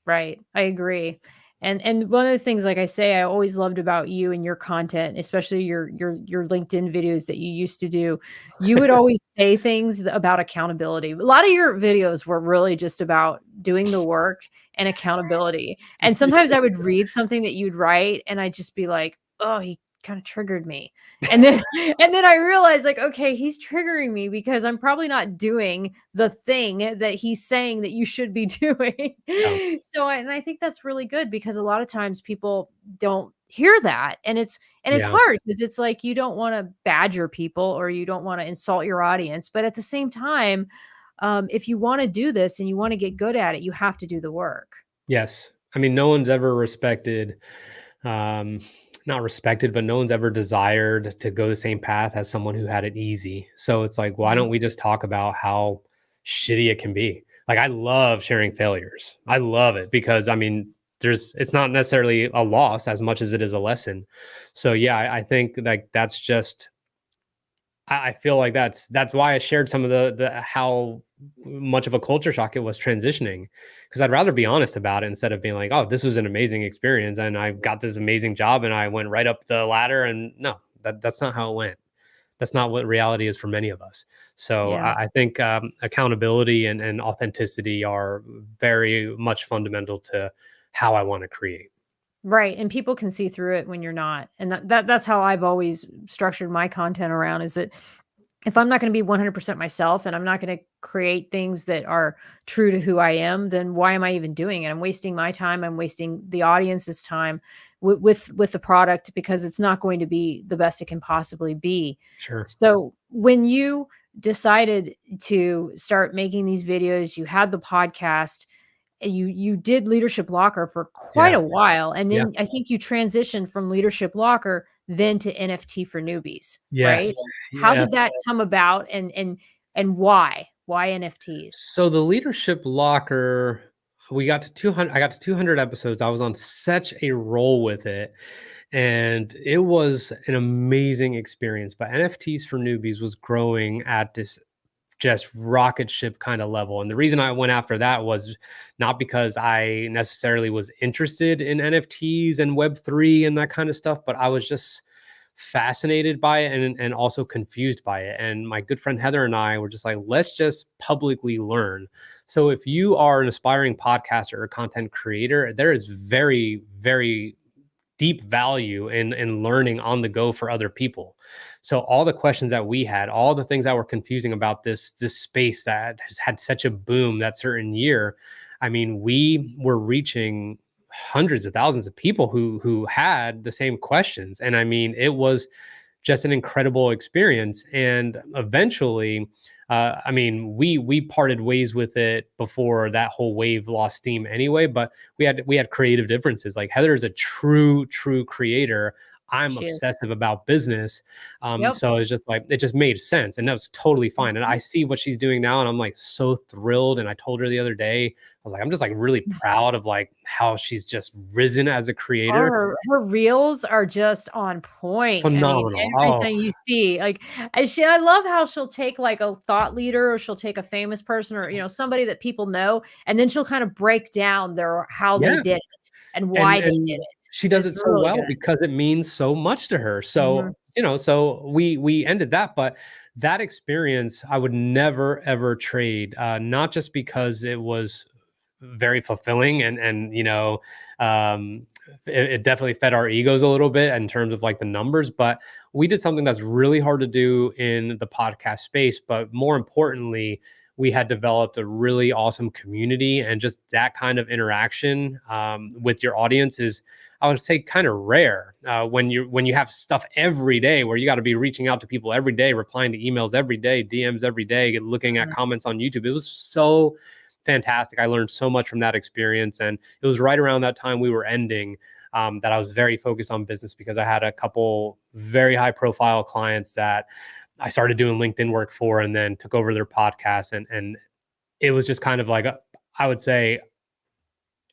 Right, I agree. And one of the things, like I say, I always loved about you and your content, especially your LinkedIn videos that you used to do, you would always say things about accountability. A lot of your videos were really just about doing the work and accountability. And sometimes I would read something that you'd write and I'd just be like, "Oh, he kind of triggered me." And then and then I realized like, okay, he's triggering me because I'm probably not doing the thing that he's saying that you should be doing. Yeah. And I think that's really good because a lot of times people don't hear that. And it's Yeah. hard because it's like you don't want to badger people or you don't want to insult your audience. But at the same time, if you want to do this and you want to get good at it, you have to do the work. Yes. I mean, no one's ever respected, um, not respected, but no one's ever desired to go the same path as someone who had it easy. So it's like, why Mhm. don't we just talk about how shitty it can be? Like, I love sharing failures. I love it because, I mean, it's not necessarily a loss as much as it is a lesson. So yeah, I think like that's just, I feel like that's why I shared some of the how much of a culture shock it was transitioning, because I'd rather be honest about it instead of being like, oh, this was an amazing experience and I got this amazing job and I went right up the ladder. And no, that's not how it went. That's not what reality is for many of us. So Yeah. I think accountability and authenticity are very much fundamental to how I want to create. Right, and people can see through it when you're not, and that's how I've always structured my content around is that if I'm not gonna be 100% myself and I'm not gonna create things that are true to who I am, then why am I even doing it? I'm wasting my time, I'm wasting the audience's time with the product because it's not going to be the best it can possibly be. Sure. So, when you decided to start making these videos, you had the podcast, and you did Leadership Locker for quite Yeah. a while, and Yeah. then I think you transitioned from Leadership Locker then to NFT for newbies, Yes. right? How Yeah. did that come about and why? Why NFTs? So the leadership locker, we got to 200. I got to 200 episodes. I was on such a roll with it, and it was an amazing experience. But NFTs for newbies was growing at this just rocket ship kind of level. And the reason I went after that was not because I necessarily was interested in NFTs and Web3 and that kind of stuff, but I was just fascinated by it and also confused by it. And my good friend Heather and I were just like, let's just publicly learn. So if you are an aspiring podcaster or content creator, there is very, very deep value in learning on the go for other people. So all the questions that we had, all the things that were confusing about this space that has had such a boom that certain year, I mean, we were reaching hundreds of thousands of people who had the same questions. And I mean, it was just an incredible experience. And eventually, I mean, we parted ways with it before that whole wave lost steam anyway. But we had creative differences. Like Heather is a true creator. I'm She is. obsessive about business. Yep. So it's just like, it just made sense, and that was totally fine. And I Mhm. see what she's doing now, and I'm like so thrilled. And I told her the other day, I was like, I'm just like really proud of like how she's just risen as a creator. Her reels are just on point. I mean, Phenomenal. Oh, everything you see, like, I love how she'll take, like, a thought leader, or she'll take a famous person, or, somebody that people know, and then she'll kind of break down their how they yeah. did it and and why they did and it. she does It's it so really well good. because it means so much to her. Mhm. So, so we ended that, but that experience I would never ever trade. Not just because it was very fulfilling, and it definitely fed our egos a little bit in terms of like the numbers, but we did something that's really hard to do in the podcast space. But more importantly, we had developed a really awesome community, and just that kind of interaction with your audience is, I would say, kind of rare when you have stuff every day where you got to be reaching out to people every day, replying to emails every day, DMs every day, looking at Mhm. comments on YouTube. It was so fantastic. I learned so much from that experience, and it was right around that time we were ending. That I was very focused on business because I had a couple very high profile clients that I started doing LinkedIn work for, and then took over their podcast. And it was just kind of like I would say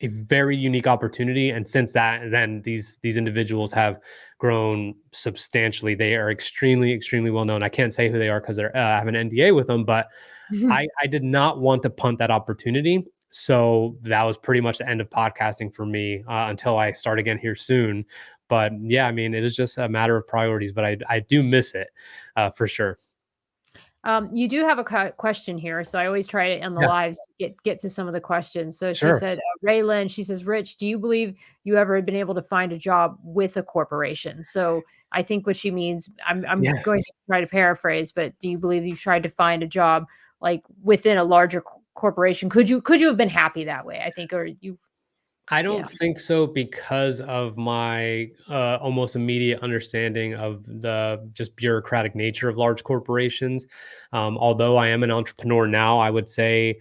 a very unique opportunity. And since that, then these individuals have grown substantially. They are extremely well known. I can't say who they are because I have an NDA with them, but I did not want to punt that opportunity. So that was pretty much the end of podcasting for me until I start again here soon. But yeah, I mean, it is just a matter of priorities, but I do miss it for sure. You do have a question here, so I always try to end the Yeah, lives to get to some of the questions. So she sure. said, Raylan, she says, Rich, do you believe you ever had been able to find a job with a corporation? So I think what she means, I'm Yeah. going to try to paraphrase, but do you believe you tried to find a job like within a larger corporation? Could you have been happy that way? I think, or you, I yeah. don't think so because of my almost immediate understanding of the just bureaucratic nature of large corporations. Although I am an entrepreneur now, I would say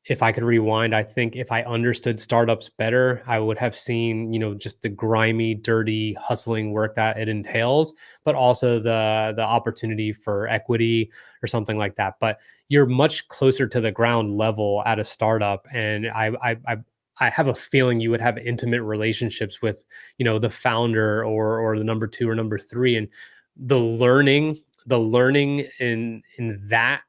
if I could rewind, I think if I understood startups better, I would have seen, just the grimy, dirty, hustling work that it entails, but also the opportunity for equity or something like that. But you're much closer to the ground level at a startup, and I have a feeling you would have intimate relationships with, the founder or the number two or number three, and the learning in that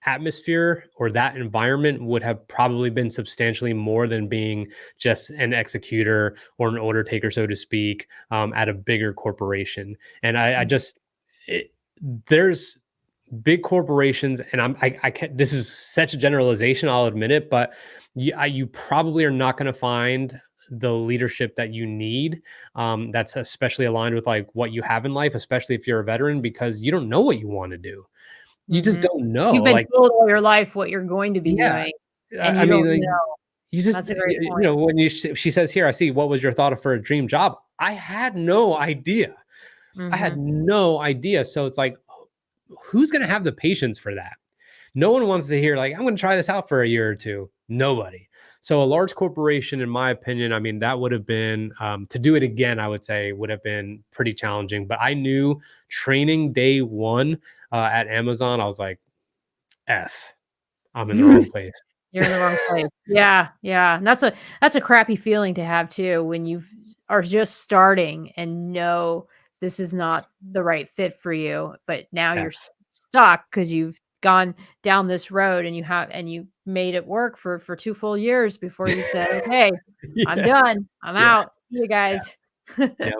atmosphere or that environment would have probably been substantially more than being just an executor or an order taker, so to speak, at a bigger corporation. And I just, it, there's big corporations, and I can't. This is such a generalization, I'll admit it, but you probably are not going to find the leadership that you need. That's especially aligned with like what you have in life, especially if you're a veteran, because you don't know what you want to do. You just Mhm. don't know. You've been Like, told all your life what you're going to be yeah, doing, and I you mean, don't like, know. you just, That's a great you point. know, when she says here, I see, what was your thought for a dream job? I had no idea. I had Mhm. no idea. So it's like, who's going to have the patience for that? No one wants to hear like, I'm going to try this out for a year or two. Nobody. So a large corporation, in my opinion, I mean, that would have been to do it again. I would say would have been pretty challenging. But I knew training day one at Amazon, I was like, F, I'm in the wrong place. You're in the wrong place. Yeah, yeah, and that's a crappy feeling to have too when you are just starting and know this is not the right fit for you, but now Yeah. you're stuck because 'cause you've gone down this road and you made it work for 2 full years before you said, "Okay, I'm Yeah. done. I'm Yeah. out. See you Yeah. guys." Yep.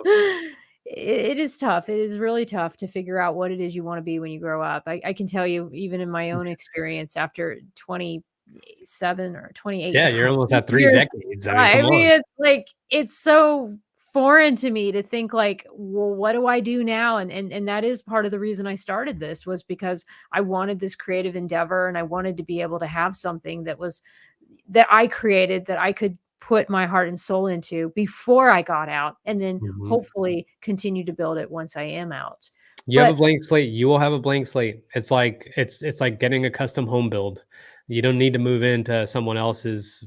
It is tough. It is really tough to figure out what it is you wanna be when you grow up. I can tell you even in my own experience after 27 or 28 Yeah, you're almost at 3 years. decades. I mean, I come mean, on. it's like, it's so foreign to me to think like, "Well, what do I do now?" And that is part of the reason I started this was because I wanted this creative endeavor, and I wanted to be able to have something that I created that I could put my heart and soul into before I got out, and then Mhm. hopefully continue to build it once I am out. You have a But blank slate. You will have a blank slate. It's like getting a custom home build. You don't need to move into someone else's,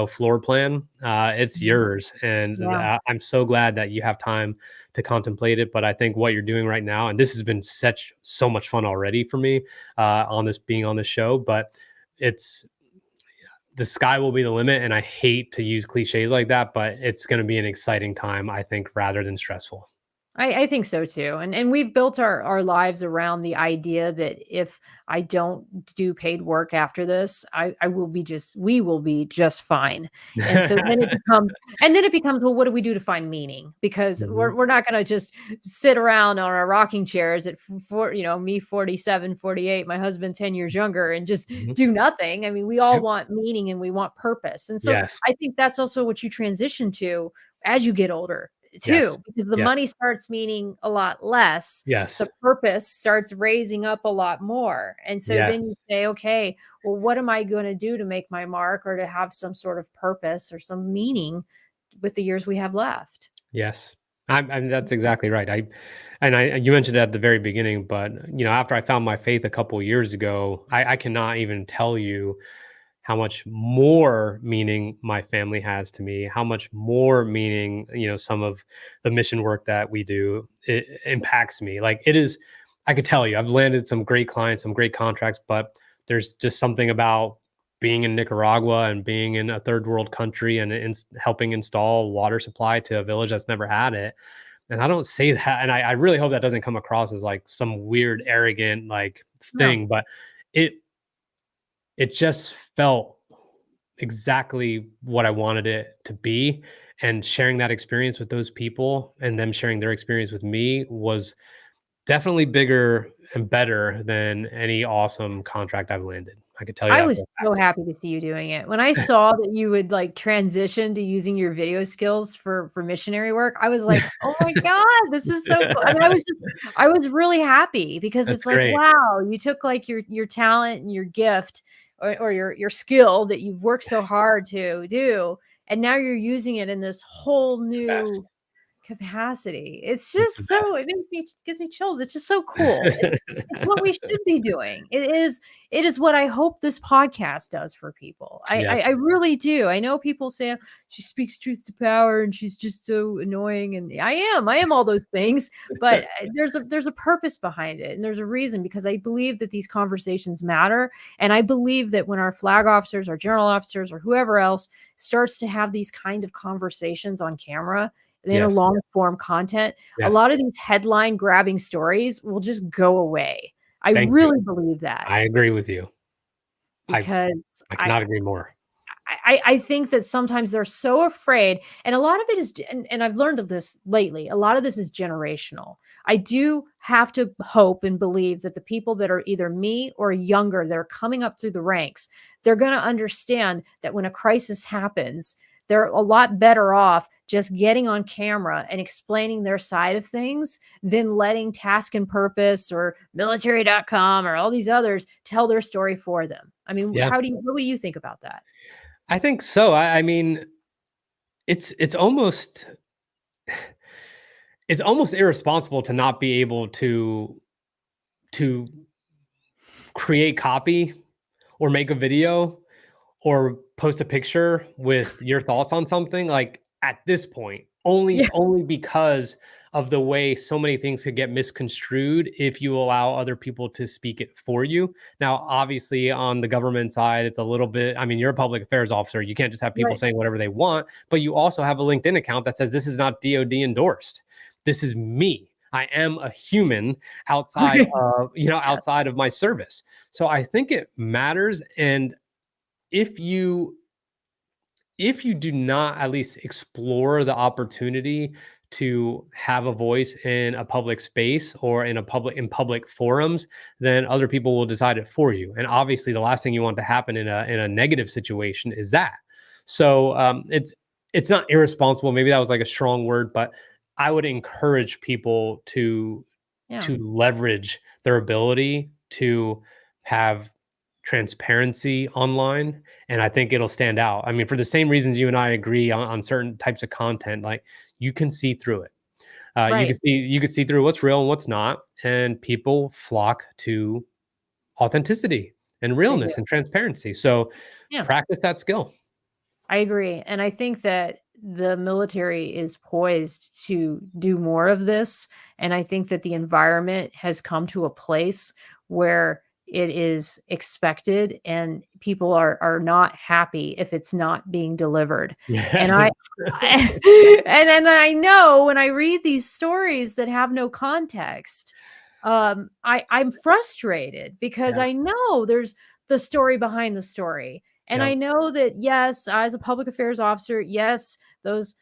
floor plan. It's Mhm. yours, and Yeah. I'm so glad that you have time to contemplate it. But I think what you're doing right now, and this has been such so much fun already for me on this being on this show, but it's the sky will be the limit. And I hate to use cliches like that, but it's going to be an exciting time, I think, rather than stressful. I think so too. And we've built our lives around the idea that if I don't do paid work after this, I will be just we will be just fine. And so then it becomes, well, what do we do to find meaning? Because Mhm, we're not gonna just sit around on our rocking chairs at me 47, 48, my husband 10 years younger and just mhm. do nothing. I mean, we all Yep. want meaning and we want purpose. And so Yes. I think that's also what you transition to as you get older Yes. too, because the Yes. money starts meaning a lot less, the Yes. purpose starts raising up a lot more, and so then you Yes. say, "Okay, well, what am I gonna do to make my mark or to have some sort of purpose or some meaning with the years we have left?" Yes. That's exactly right. You mentioned it at the very beginning, but after I found my faith a couple years ago, I cannot even tell you how much more meaning my family has to me, how much more meaning, some of the mission work that we do, it impacts me. Like it is, I could tell you, I've landed some great clients, some great contracts, but there's just something about being in Nicaragua and being in a third world country and helping install water supply to a village that's never had it. And I don't say that, and I really hope that doesn't come across as like some weird, arrogant like No. thing, but it it just felt exactly what I wanted it to be. And sharing that experience with those people and them sharing their experience with me was definitely bigger and better than any awesome contract I've landed. I could tell you I that for was a so fact. happy to see you doing it. When I saw that you would, like, transition to using your video skills for missionary work, I was like, "Oh my god, this is so cool." I mean, I was really happy because That's it's like, great. wow, you took, like, your talent and your gift or your skill that you've worked so hard to do, and now you're using it in this whole It's the new best. capacity. It's It's the just so it makes me gives me chills. It's just so cool. It's what we best. should be doing. It is what I hope this podcast does for people. Yes. I really do. I know people say she speaks truth to power and she's just so annoying, and I am all those things, but there's a purpose behind it and there's a reason because I believe that these conversations matter, and I believe that when our flag officers, our general officers, or whoever else starts to have these kind of conversations on camera in a Yes. long form content, a Yes. lot of these headline grabbing stories will just go away. I Thank you. really believe I that agree with you. I because I cannot agree more. I think that sometimes they're so afraid, and a lot of it is, and I've learned of this lately. A lot of this is generational. I do have to hope and believe that the people that are either me or younger that are coming up through the ranks, they're going to understand that when a crisis happens, they're a lot better off just getting on camera and explaining their side of things than letting Task and Purpose or military.com or all these others tell their story for them. I mean, Yeah. what do you think about that? I think so. I mean, it's almost it's almost irresponsible to not be able to create copy or make a video or post a picture with your thoughts on something like at this point Yeah, only because of the way so many things could get misconstrued if you allow other people to speak it for you. Now obviously on the government side it's a little bit, I mean, you're a public affairs officer, you can't just have people right. saying whatever they want, but you also have a LinkedIn account that says this is not DoD endorsed, this is me, I am a human outside of Yes, outside of my service. So I think it matters. And if you do not at least explore the opportunity to have a voice in a public space or in public forums, then other people will decide it for you. And obviously the last thing you want to happen in a negative situation is that. So it's not irresponsible, maybe that was like a strong word, but I would encourage people yeah, to leverage their ability to have transparency online, and I think it'll stand out. I mean, for the same reasons you and I agree on certain types of content, like you can see through it. right. You can see through what's real and what's not, and people flock to authenticity. and They do. realness and transparency. So Yeah. practice that skill. I agree, and I think that the military is poised to do more of this, and I think that the environment has come to a place where it is expected and people are not happy if it's not being delivered. And Yes. I and I know when I read these stories that have no context, I'm frustrated because Yeah. I know there's the story behind the story. And I Yep. know that, yes, as a public affairs officer, yes, those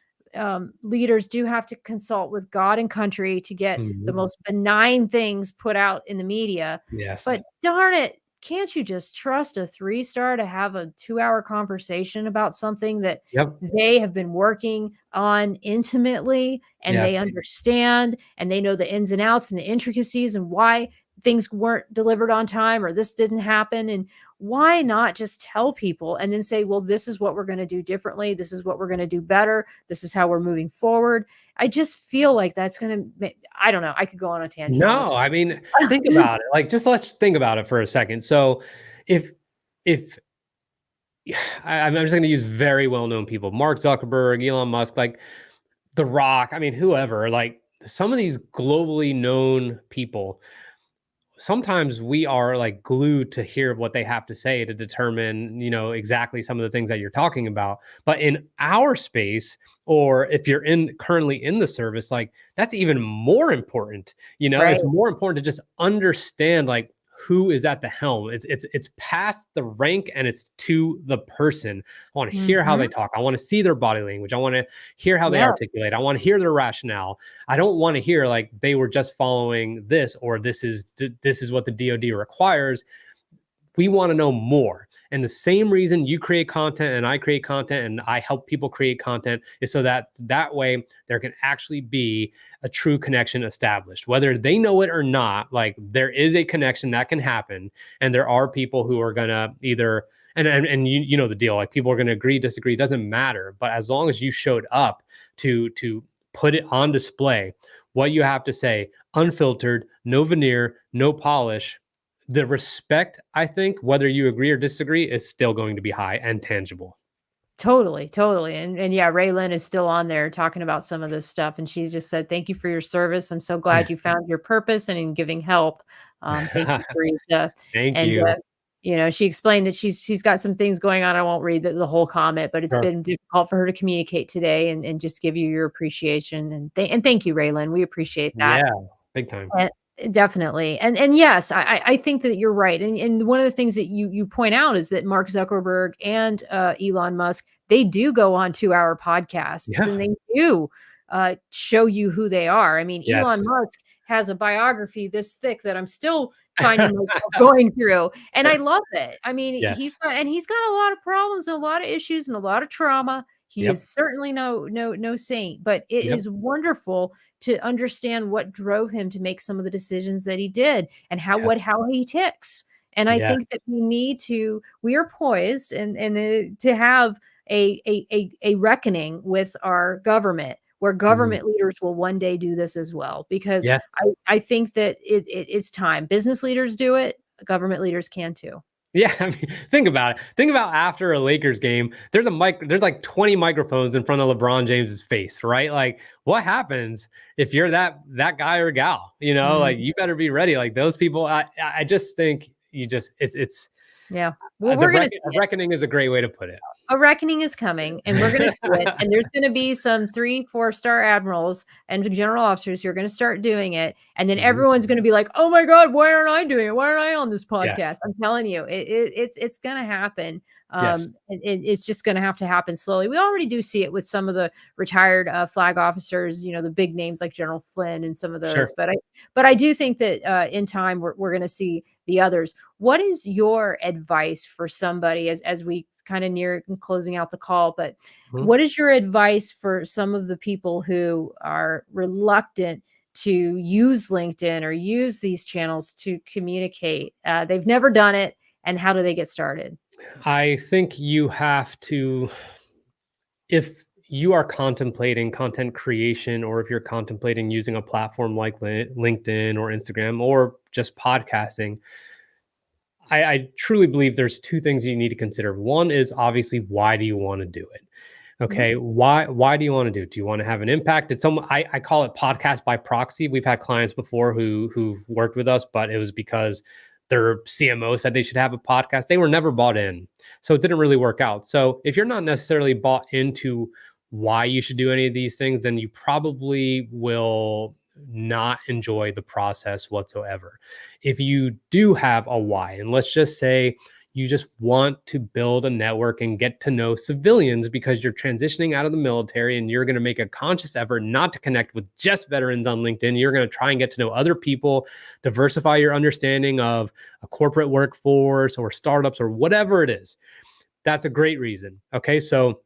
leaders do have to consult with God and country to get the Mhm. most benign things put out in the media. Yes. But darn it, can't you just trust a 3-star to have a 2-hour conversation about something that Yep. they have been working on intimately and Yes. they understand and they know the ins and outs and the intricacies and why things weren't delivered on time or this didn't happen? And why not just tell people and then say, well, this is what we're going to do differently. This is what we're going to do better. This is how we're moving forward. I just feel like that's going to, I don't know. I could go on a tangent on this No, I mean, one. think about it. Like, just let's think about it for a second. So, if I'm just going to use very well-known people, Mark Zuckerberg, Elon Musk, like The Rock, I mean, whoever, like some of these globally known people, sometimes we are like glued to hear what they have to say to determine, exactly some of the things that you're talking about. But in our space, or if you're currently in the service, like that's even more important. Right. It's more important to just understand like who is at the helm. It's past the rank and it's to the person. I want to hear how they Mhm. talk. I want to see their body language. I want to hear how they Yes. articulate. I want to hear their rationale. I don't want to hear like they were just following this, or this is what the DoD requires. We want to know more. And the same reason you create content and I create content and I help people create content is so that way there can actually be a true connection established, whether they know it or not. Like there is a connection that can happen, and there are people who are gonna either and you know the deal. Like people are gonna agree, disagree, doesn't matter. But as long as you showed up to put it on display, what you have to say, unfiltered, no veneer, no polish, the respect, I think, whether you agree or disagree, is still going to be high and tangible. Totally, totally. And yeah, Raylan is still on there talking about some of this stuff. And she just said, thank you for your service. I'm so glad you found your purpose and in giving help. Thank you, Teresa. Thank And you. she explained that she's got some things going on. I won't read the whole comment, but it's Sure. been difficult for her to communicate today and just give you your appreciation. And thank you, Raylan. We appreciate that. Yeah, big time. Uh, Definitely. And yes, I think that you're right. And one of the things that you point out is that Mark Zuckerberg and Elon Musk, they do go on 2-hour podcasts Yeah. and they do show you who they are. I mean, Elon Yes. Musk has a biography this thick that I'm still finding myself going through. And I love it. I mean, Yes. he's got a lot of problems and a lot of issues and a lot of trauma. He Yep. is certainly no saint, but it Yep. is wonderful to understand what drove him to make some of the decisions that he did and Yes. how he ticks. And I Yes. think that we are poised and to have a reckoning with our government where Mhm. government leaders will one day do this as well, because Yes. I think that it's time. Business leaders do it, government leaders can too. Yeah, I mean, think about it. Think about after a Lakers game, there's like 20 microphones in front of LeBron James's face, right? Like what happens if you're that guy or gal? Like Mhm. you better be ready. Like those people, I just think it's Yeah. Well, we're gonna see a it. reckoning is a great way to put it. A reckoning is coming, and we're gonna see it, and there's gonna be some 3, 4-star admirals and general officers who are gonna start doing it, and then Mhm. everyone's gonna be like, "Oh my god, why aren't I doing it? Why aren't I on this Yes. podcast?" I'm telling you, it's gonna happen. Yes. It's just gonna have to happen slowly. We already do see it with some of the retired flag officers, the big names like General Flynn and some of those. Sure. But I do think that in time we're gonna see the others. What is your advice for somebody as we kind of near closing out the call? But Mhm. what is your advice for some of the people who are reluctant to use LinkedIn or use these channels to communicate? They've never done it, and how do they get started? I think you have to, if you are contemplating content creation, or if you're contemplating using a platform like LinkedIn or Instagram or just podcasting, I truly believe there's two things you need to consider. One is obviously, why do you want to do it? Mhm. Okay, why do you want to do it? Do you want to have an impact? It's some I call it podcast by proxy. We've had clients before who've worked with us, but it was because their CMO said they should have a podcast. They were never bought in. So it didn't really work out. So if you're not necessarily bought into why you should do any of these things, then you probably will not enjoy the process whatsoever. If you do have a why, and let's just say you just want to build a network and get to know civilians because you're transitioning out of the military and you're going to make a conscious effort not to connect with just veterans on LinkedIn. You're going to try and get to know other people, diversify your understanding of a corporate workforce or startups or whatever it is. That's a great reason. Okay. So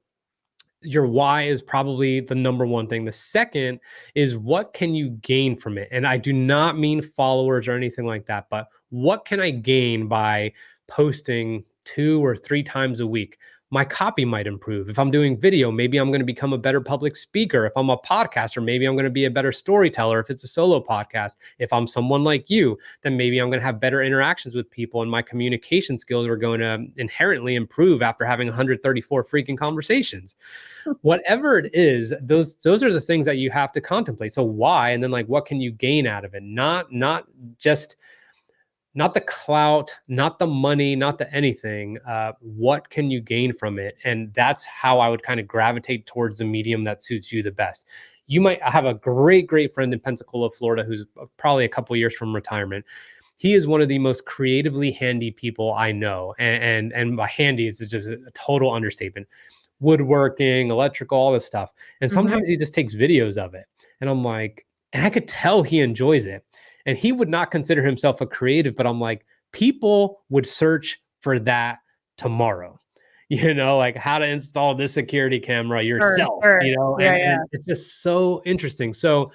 your why is probably the number one thing. The second is, what can you gain from it? And I do not mean followers or anything like that, but what can I gain by posting 2 or 3 times a week? My copy might improve. If I'm doing video, maybe I'm going to become a better public speaker. If I'm a podcaster, maybe I'm going to be a better storyteller if it's a solo podcast. If I'm someone like you, then maybe I'm going to have better interactions with people and my communication skills are going to inherently improve after having 134 freaking conversations. Whatever it is, those are the things that you have to contemplate. So why? And then, like, what can you gain out of it? Not just, not the clout, not the money, not the anything. What can you gain from it? And that's how I would kind of gravitate towards the medium that suits you the best. You might have a great friend in Pensacola, Florida, who's probably a couple years from retirement. He is one of the most creatively handy people I know. And by handy is just a total understatement. Woodworking, electrical, all this stuff. And Mhm. sometimes he just takes videos of it. And I'm like, and I could tell he enjoys it. And he would not consider himself a creative, but I'm like, people would search for that tomorrow. Like how to install this security camera Sure, yourself, sure. Yeah, and yeah. it's just so interesting. So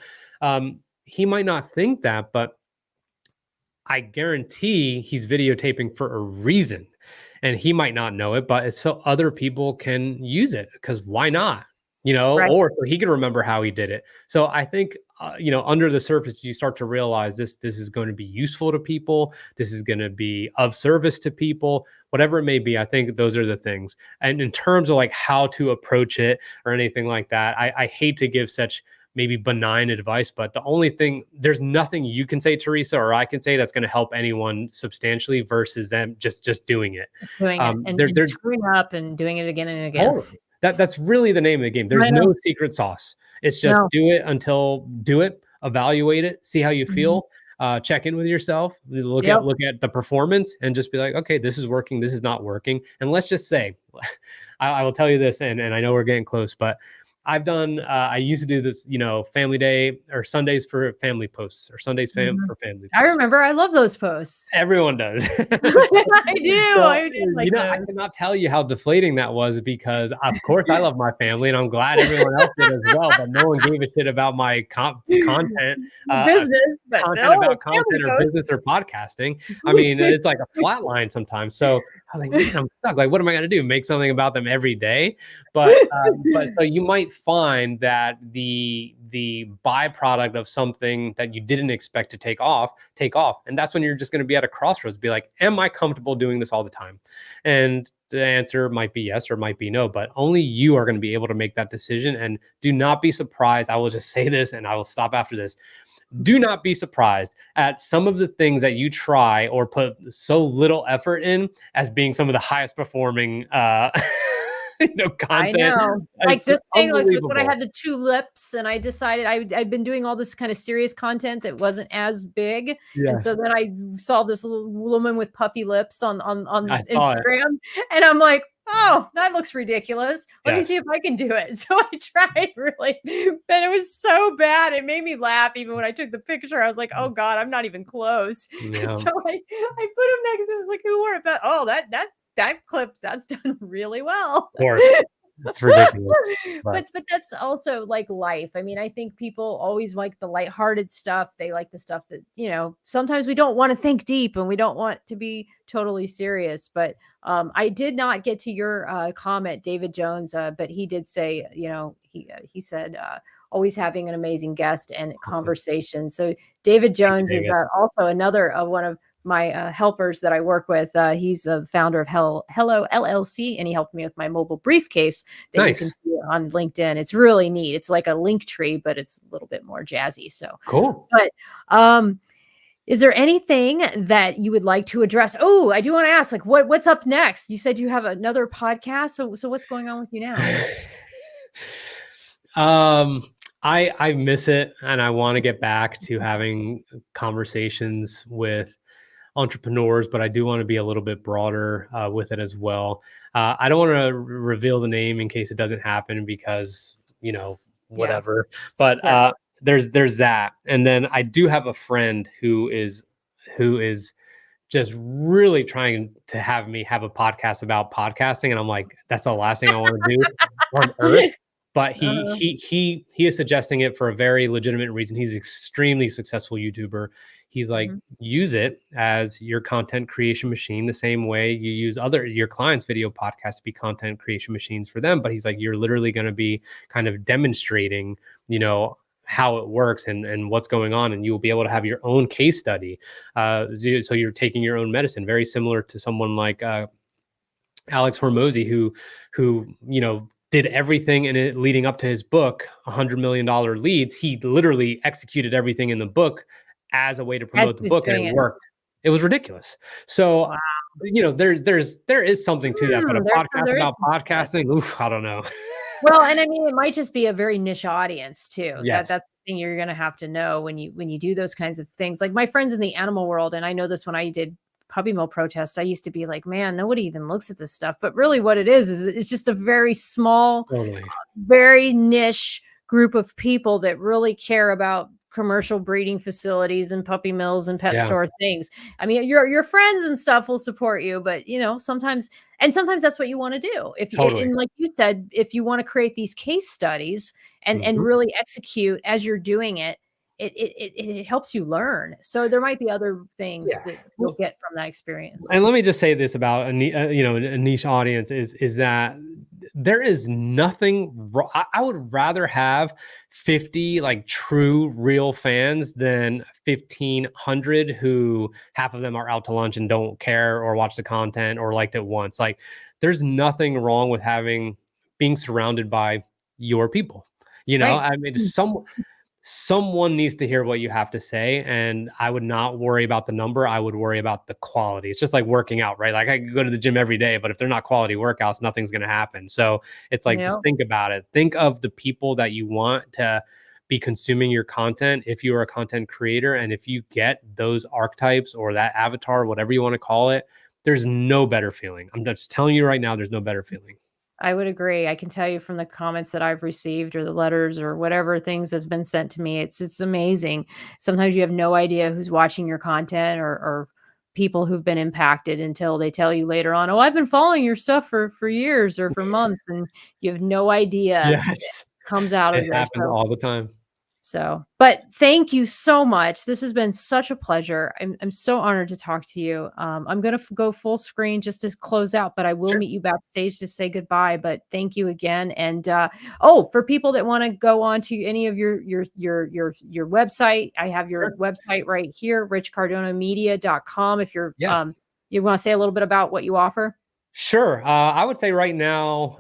he might not think that, but I guarantee he's videotaping for a reason. And he might not know it, but it's so other people can use it, because why not? Right. Or so he can remember how he did it. So I think, under the surface, you start to realize this is going to be useful to people. This is going to be of service to people, whatever it may be. I think those are the things. And in terms of like how to approach it or anything like that, I hate to give such maybe benign advice, but the only thing, there's nothing you can say, Teresa, or I can say that's going to help anyone substantially versus them just doing it. Doing it and They're screwing up and doing it again and again. totally, that's really the name of the game. There's I know. no secret sauce. It's just No. do it, evaluate it, see how you Mhm. feel, check in with yourself, Yep. look at the performance, and just be like, okay, this is working, this is not working. And let's just say, I will tell you this, and I know we're getting close, but I used to do this, family day or Sundays for family posts, or Sundays Mhm. for family I posts. remember, I love those posts. Everyone does. I do, So, I did like I those. cannot tell you how deflating that was, because of course I love my family and I'm glad everyone else did as well, but no one gave a shit about my content, uh, Business, but content no, about family content or posts. business or podcasting. I mean, it's like a flat line sometimes. So I was like, man, I'm stuck. Like, what am I going to do? Make something about them every day? But so you might find that the byproduct of something that you didn't expect to take off, and that's when you're just going to be at a crossroads. Be like, am I comfortable doing this all the time? And the answer might be yes or might be no, but only you are going to be able to make that decision. And do not be surprised. I will just say this, and I will stop after this. Do not be surprised at some of the things that you try or put so little effort in as being some of the highest performing I content. know. Like It's this thing, like when I unbelievable. had the 2 lips and I decided I'd been doing all this kind of serious content that wasn't as big, and Yes, so then I saw this little woman with puffy lips on I saw it. Instagram, and I'm like, "Oh, that looks ridiculous. Let me see Yes. if I can do it." So I tried really, but it was so bad. It made me laugh even when I took the picture. I was like, "Oh god, I'm not even close." Yeah, So I put him next to it. I was like, "Who wore it?" But oh, that clip, that's done really well. of course. It's ridiculous. But But that's also like life. I mean, I think people always like the lighthearted stuff. They like the stuff that, sometimes we don't want to think deep and we don't want to be totally serious. But I did not get to your comment, David Jones, but he did say, he said, always having an amazing guest and awesome. conversation. So David Thank you, Jones is David. also another one of my helpers that I work with. He's the founder of Hello LLC, and he helped me with my mobile briefcase that you can Nice. see on LinkedIn. It's really neat. It's like a link tree, but it's a little bit more jazzy. So, Cool. but is there anything that you would like to address? Oh, I do want to ask, like, what's up next? You said you have another podcast. So what's going on with you now? I miss it, and I want to get back to having conversations with entrepreneurs, but I do want to be a little bit broader with it as well. I don't want to reveal the name in case it doesn't happen because, Yeah. whatever. But Right. there's that, and then I do have a friend who is just really trying to have me have a podcast about podcasting, and I'm like, that's the last thing I want to do on earth. But Uh, he is suggesting it for a very legitimate reason. He's an extremely successful YouTuber. He's like, mhm. use it as your content creation machine the same way you use your clients' video podcasts to be content creation machines for them. But he's like, you're literally going to be kind of demonstrating, how it works and what's going on, and you'll be able to have your own case study. So you're taking your own medicine, very similar to someone like Alex Hormozy, who did everything in it leading up to his book, $100 million leads. He literally executed everything in the book as a way to As promote the he was book, and it doing it. worked. It was ridiculous. So, Wow. there is something to that, but a podcast There is about some truth to that. podcasting, oof, I don't know. Well, and I mean, it might just be a very niche audience too. Yes, That's the thing you're gonna have to know when you do those kinds of things. Like my friends in the animal world, and I know this when I did puppy mill protests, I used to be like, man, nobody even looks at this stuff. But really what it is it's just a very small, totally. very niche group of people that really care about commercial breeding facilities and puppy mills and pet Yeah, store things. I mean, your friends and stuff will support you, but sometimes that's what you want to do. If you, totally. and like you said, if you want to create these case studies and Mhm. really execute as you're doing it, it helps you learn. So there might be other things Yeah. that you'll get from that experience. And let me just say this about a niche audience is that there is nothing wrong. I would rather have 50 like true real fans than 1,500 who half of them are out to lunch and don't care or watch the content or liked it once. Like, there's nothing wrong with being surrounded by your people. Right. I mean, someone needs to hear what you have to say, and I would not worry about the number. I would worry about the quality. It's just like working out, right? Like, I could go to the gym every day, but if they're not quality workouts, nothing's going to happen. So it's like, Yeah. just think about it. Think of the people that you want to be consuming your content if you are a content creator, and if you get those archetypes or that avatar, whatever you want to call it, there's no better feeling. I'm just telling you right now, there's no better feeling. I would agree. I can tell you from the comments that I've received or the letters or whatever things that's been sent to me, it's amazing. Sometimes you have no idea who's watching your content or people who've been impacted until they tell you later on, "Oh, I've been following your stuff for years or for months," and you have no idea it Yes, comes out it of there. happens all the time. But thank you so much. This has been such a pleasure. I'm so honored to talk to you. I'm gonna go full screen just to close out, but I will Sure. meet you backstage to say goodbye. But thank you again. And oh, for people that want to go on to any of your website, I have your Sure. website right here, richcardonamedia.com. If you're Yeah. you want to say a little bit about what you offer? Sure. I would say right now,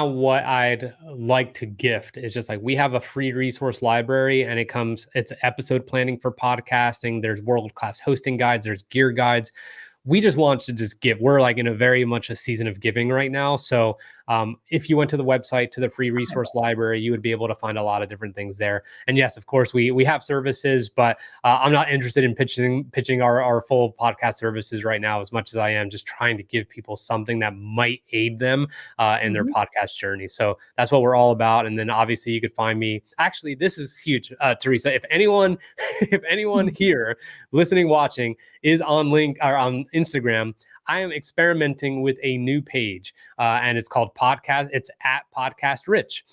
what I'd like to gift is just like, we have a free resource library, and it's episode planning for podcasting. There's world class hosting guides. There's gear guides. We just want to just give. We're like in a very much a season of giving right now. So if you went to the website, to the free resource library, you would be able to find a lot of different things there. And yes, of course, we have services, but I'm not interested in pitching our full podcast services right now, as much as I am just trying to give people something that might aid them in their Mhm. podcast journey. So that's what we're all about. And then obviously you could find me. Actually, this is huge, Teresa. If anyone, if anyone here listening, watching is on link or on Instagram, I am experimenting with a new page, and it's called Podcast. It's at Podcast Rich.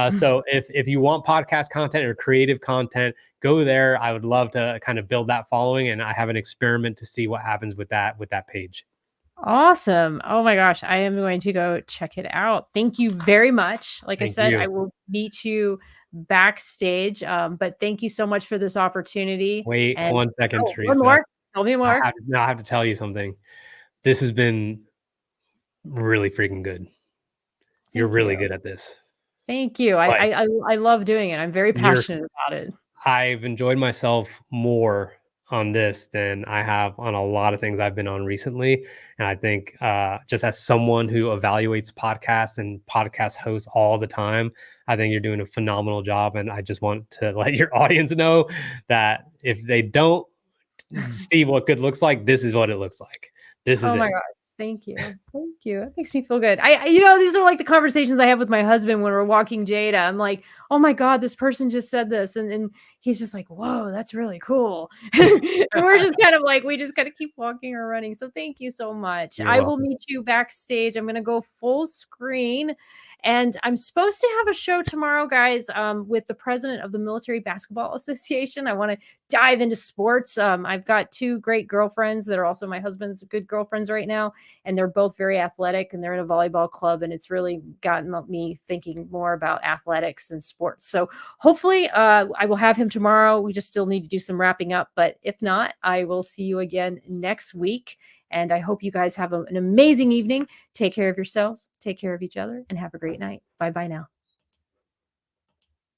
So if you want podcast content or creative content, go there. I would love to kind of build that following, and I have an experiment to see what happens with that page. Awesome. Oh my gosh, I am going to go check it out. Thank you very much. Like I Thank said, you. I will meet you backstage. But thank you so much for this opportunity. Wait And one second, oh, one Teresa. more. Tell me more. I have to tell you something. This has been really freaking good. You're Thank really you. good at this. Thank you. Like, I love doing it. I'm very you're passionate about it. I've enjoyed myself more on this than I have on a lot of things I've been on recently. And I think just as someone who evaluates podcasts and podcast hosts all the time, I think you're doing a phenomenal job. And I just want to let your audience know that if they don't see what good looks like, this is what it looks like. This is Oh it. my gosh. Thank you. Thank you. It makes me feel good. These are like the conversations I have with my husband when we're walking Jada. I'm like, oh my God, this person just said this. And he's just like, whoa, that's really cool. And we're just kind of like, we just kind of keep walking or running. So thank you so much. You're I will welcome. meet you backstage. I'm going to go full screen. And I'm supposed to have a show tomorrow, guys, with the president of the Military Basketball Association. I want to dive into sports. I've got two great girlfriends that are also my husband's good girlfriends right now, and they're both very athletic, and they're in a volleyball club, and it's really gotten me thinking more about athletics and sports. So hopefully I will have him tomorrow. We just still need to do some wrapping up, but if not, I will see you again next week. And I hope you guys have an amazing evening. Take care of yourselves, take care of each other, and have a great night. Bye bye now.